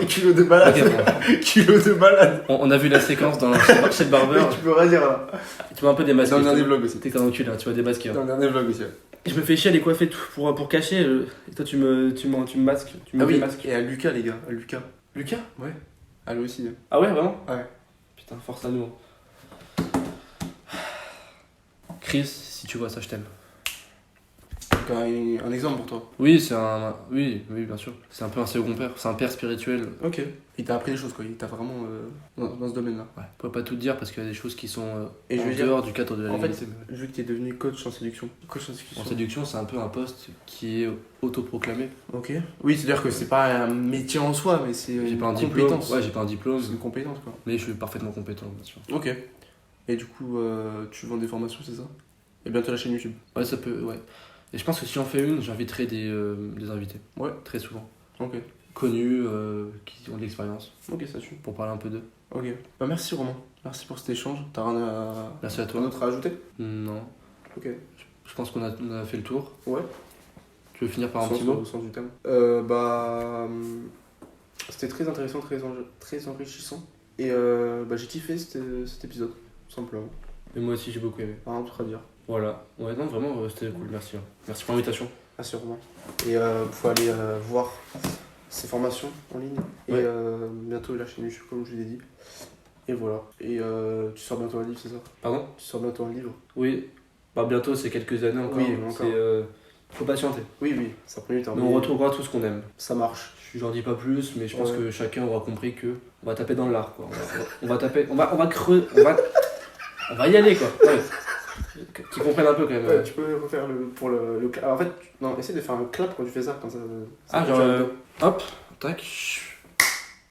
Speaker 1: Kilo de balade.
Speaker 2: Ok, bon.
Speaker 1: Kilo de balade.
Speaker 2: On a vu la séquence chez le barbeur.
Speaker 1: Tu peux rien dire là.
Speaker 2: Tu vois un peu des masques.
Speaker 1: Dans le dernier vlog aussi.
Speaker 2: T'es un enculé, hein, tu vois des masques.
Speaker 1: Dans le dernier vlog aussi.
Speaker 2: Je me fais chier à les coiffer tout pour cacher. Et toi, tu me masques. Tu me
Speaker 1: Ah oui,
Speaker 2: démasques.
Speaker 1: et à Lucas, les gars. À Lucas.
Speaker 2: Lucas?
Speaker 1: Ouais. À lui aussi.
Speaker 2: Ah ouais, vraiment?
Speaker 1: Ouais.
Speaker 2: Putain, force à nous. Chris, si tu vois ça, je t'aime.
Speaker 1: Donc, un exemple pour toi.
Speaker 2: Oui, oui, bien sûr. C'est un peu un second père. C'est un père spirituel.
Speaker 1: Ok. Il t'a appris des choses, quoi. Il t'a vraiment dans ce domaine-là.
Speaker 2: Ouais. Je pourrais pas tout te dire parce qu'il y a des choses qui sont
Speaker 1: Et je
Speaker 2: en
Speaker 1: veux dire,
Speaker 2: dehors du cadre de la
Speaker 1: en fait,
Speaker 2: légalité, mais-
Speaker 1: vu que t'es devenu coach en séduction. Coach en séduction.
Speaker 2: En séduction, c'est un peu un poste qui est autoproclamé.
Speaker 1: Ok. Oui, c'est-à-dire que c'est pas un métier en soi, mais c'est
Speaker 2: J'ai
Speaker 1: une
Speaker 2: pas un diplôme.
Speaker 1: compétence.
Speaker 2: Ouais, j'ai pas un diplôme,
Speaker 1: C'est une compétence, quoi.
Speaker 2: mais je suis parfaitement compétent, bien sûr.
Speaker 1: Ok. Et du coup, tu vends des formations, c'est ça? Et bientôt la chaîne YouTube.
Speaker 2: Ouais, ça peut, ouais. Et je pense que si j'en fais une, j'inviterai des invités.
Speaker 1: Ouais.
Speaker 2: Très souvent.
Speaker 1: Ok.
Speaker 2: Connus, qui ont de l'expérience,
Speaker 1: Ok, ça tue.
Speaker 2: pour parler un peu d'eux.
Speaker 1: Ok. Bah merci Romain. Merci pour cet échange. T'as rien
Speaker 2: Merci à
Speaker 1: rien
Speaker 2: toi.
Speaker 1: d'autre à ajouter?
Speaker 2: Non.
Speaker 1: Ok.
Speaker 2: Je pense qu'on a fait le tour.
Speaker 1: Ouais.
Speaker 2: Tu veux finir par un
Speaker 1: Sens-
Speaker 2: petit mot?
Speaker 1: au sens du thème. C'était très intéressant, très enrichissant. Et j'ai kiffé cet épisode, tout simplement.
Speaker 2: Et moi aussi, j'ai beaucoup aimé.
Speaker 1: Rien d'autre à dire.
Speaker 2: Voilà. Ouais, non, vraiment, c'était cool. Merci. Merci pour l'invitation.
Speaker 1: Assurément. Et vous pouvez aller voir ses formations en ligne.
Speaker 2: Ouais.
Speaker 1: Et bientôt la chaîne YouTube, comme je vous l'ai dit. Et voilà. Et tu sors bientôt un livre, c'est ça?
Speaker 2: Pardon?
Speaker 1: Tu sors bientôt un livre?
Speaker 2: Oui. Bah, bientôt, c'est quelques années encore.
Speaker 1: Oui, encore.
Speaker 2: Faut patienter.
Speaker 1: Oui, ça prend du temps.
Speaker 2: Mais on retrouvera tout ce qu'on aime.
Speaker 1: Ça marche.
Speaker 2: J'en dis pas plus, mais je pense
Speaker 1: Ouais.
Speaker 2: que chacun aura compris que on va taper dans l'art, quoi. On va taper, on va creuser, on va y aller, quoi. Ouais. Qu'ils comprennent un peu quand même.
Speaker 1: Ouais, tu peux refaire le clap. Alors, en fait, non, essaie de faire un clap quand tu fais ça. Comme ça
Speaker 2: Ah,
Speaker 1: ça
Speaker 2: genre,
Speaker 1: fait
Speaker 2: hop, tac.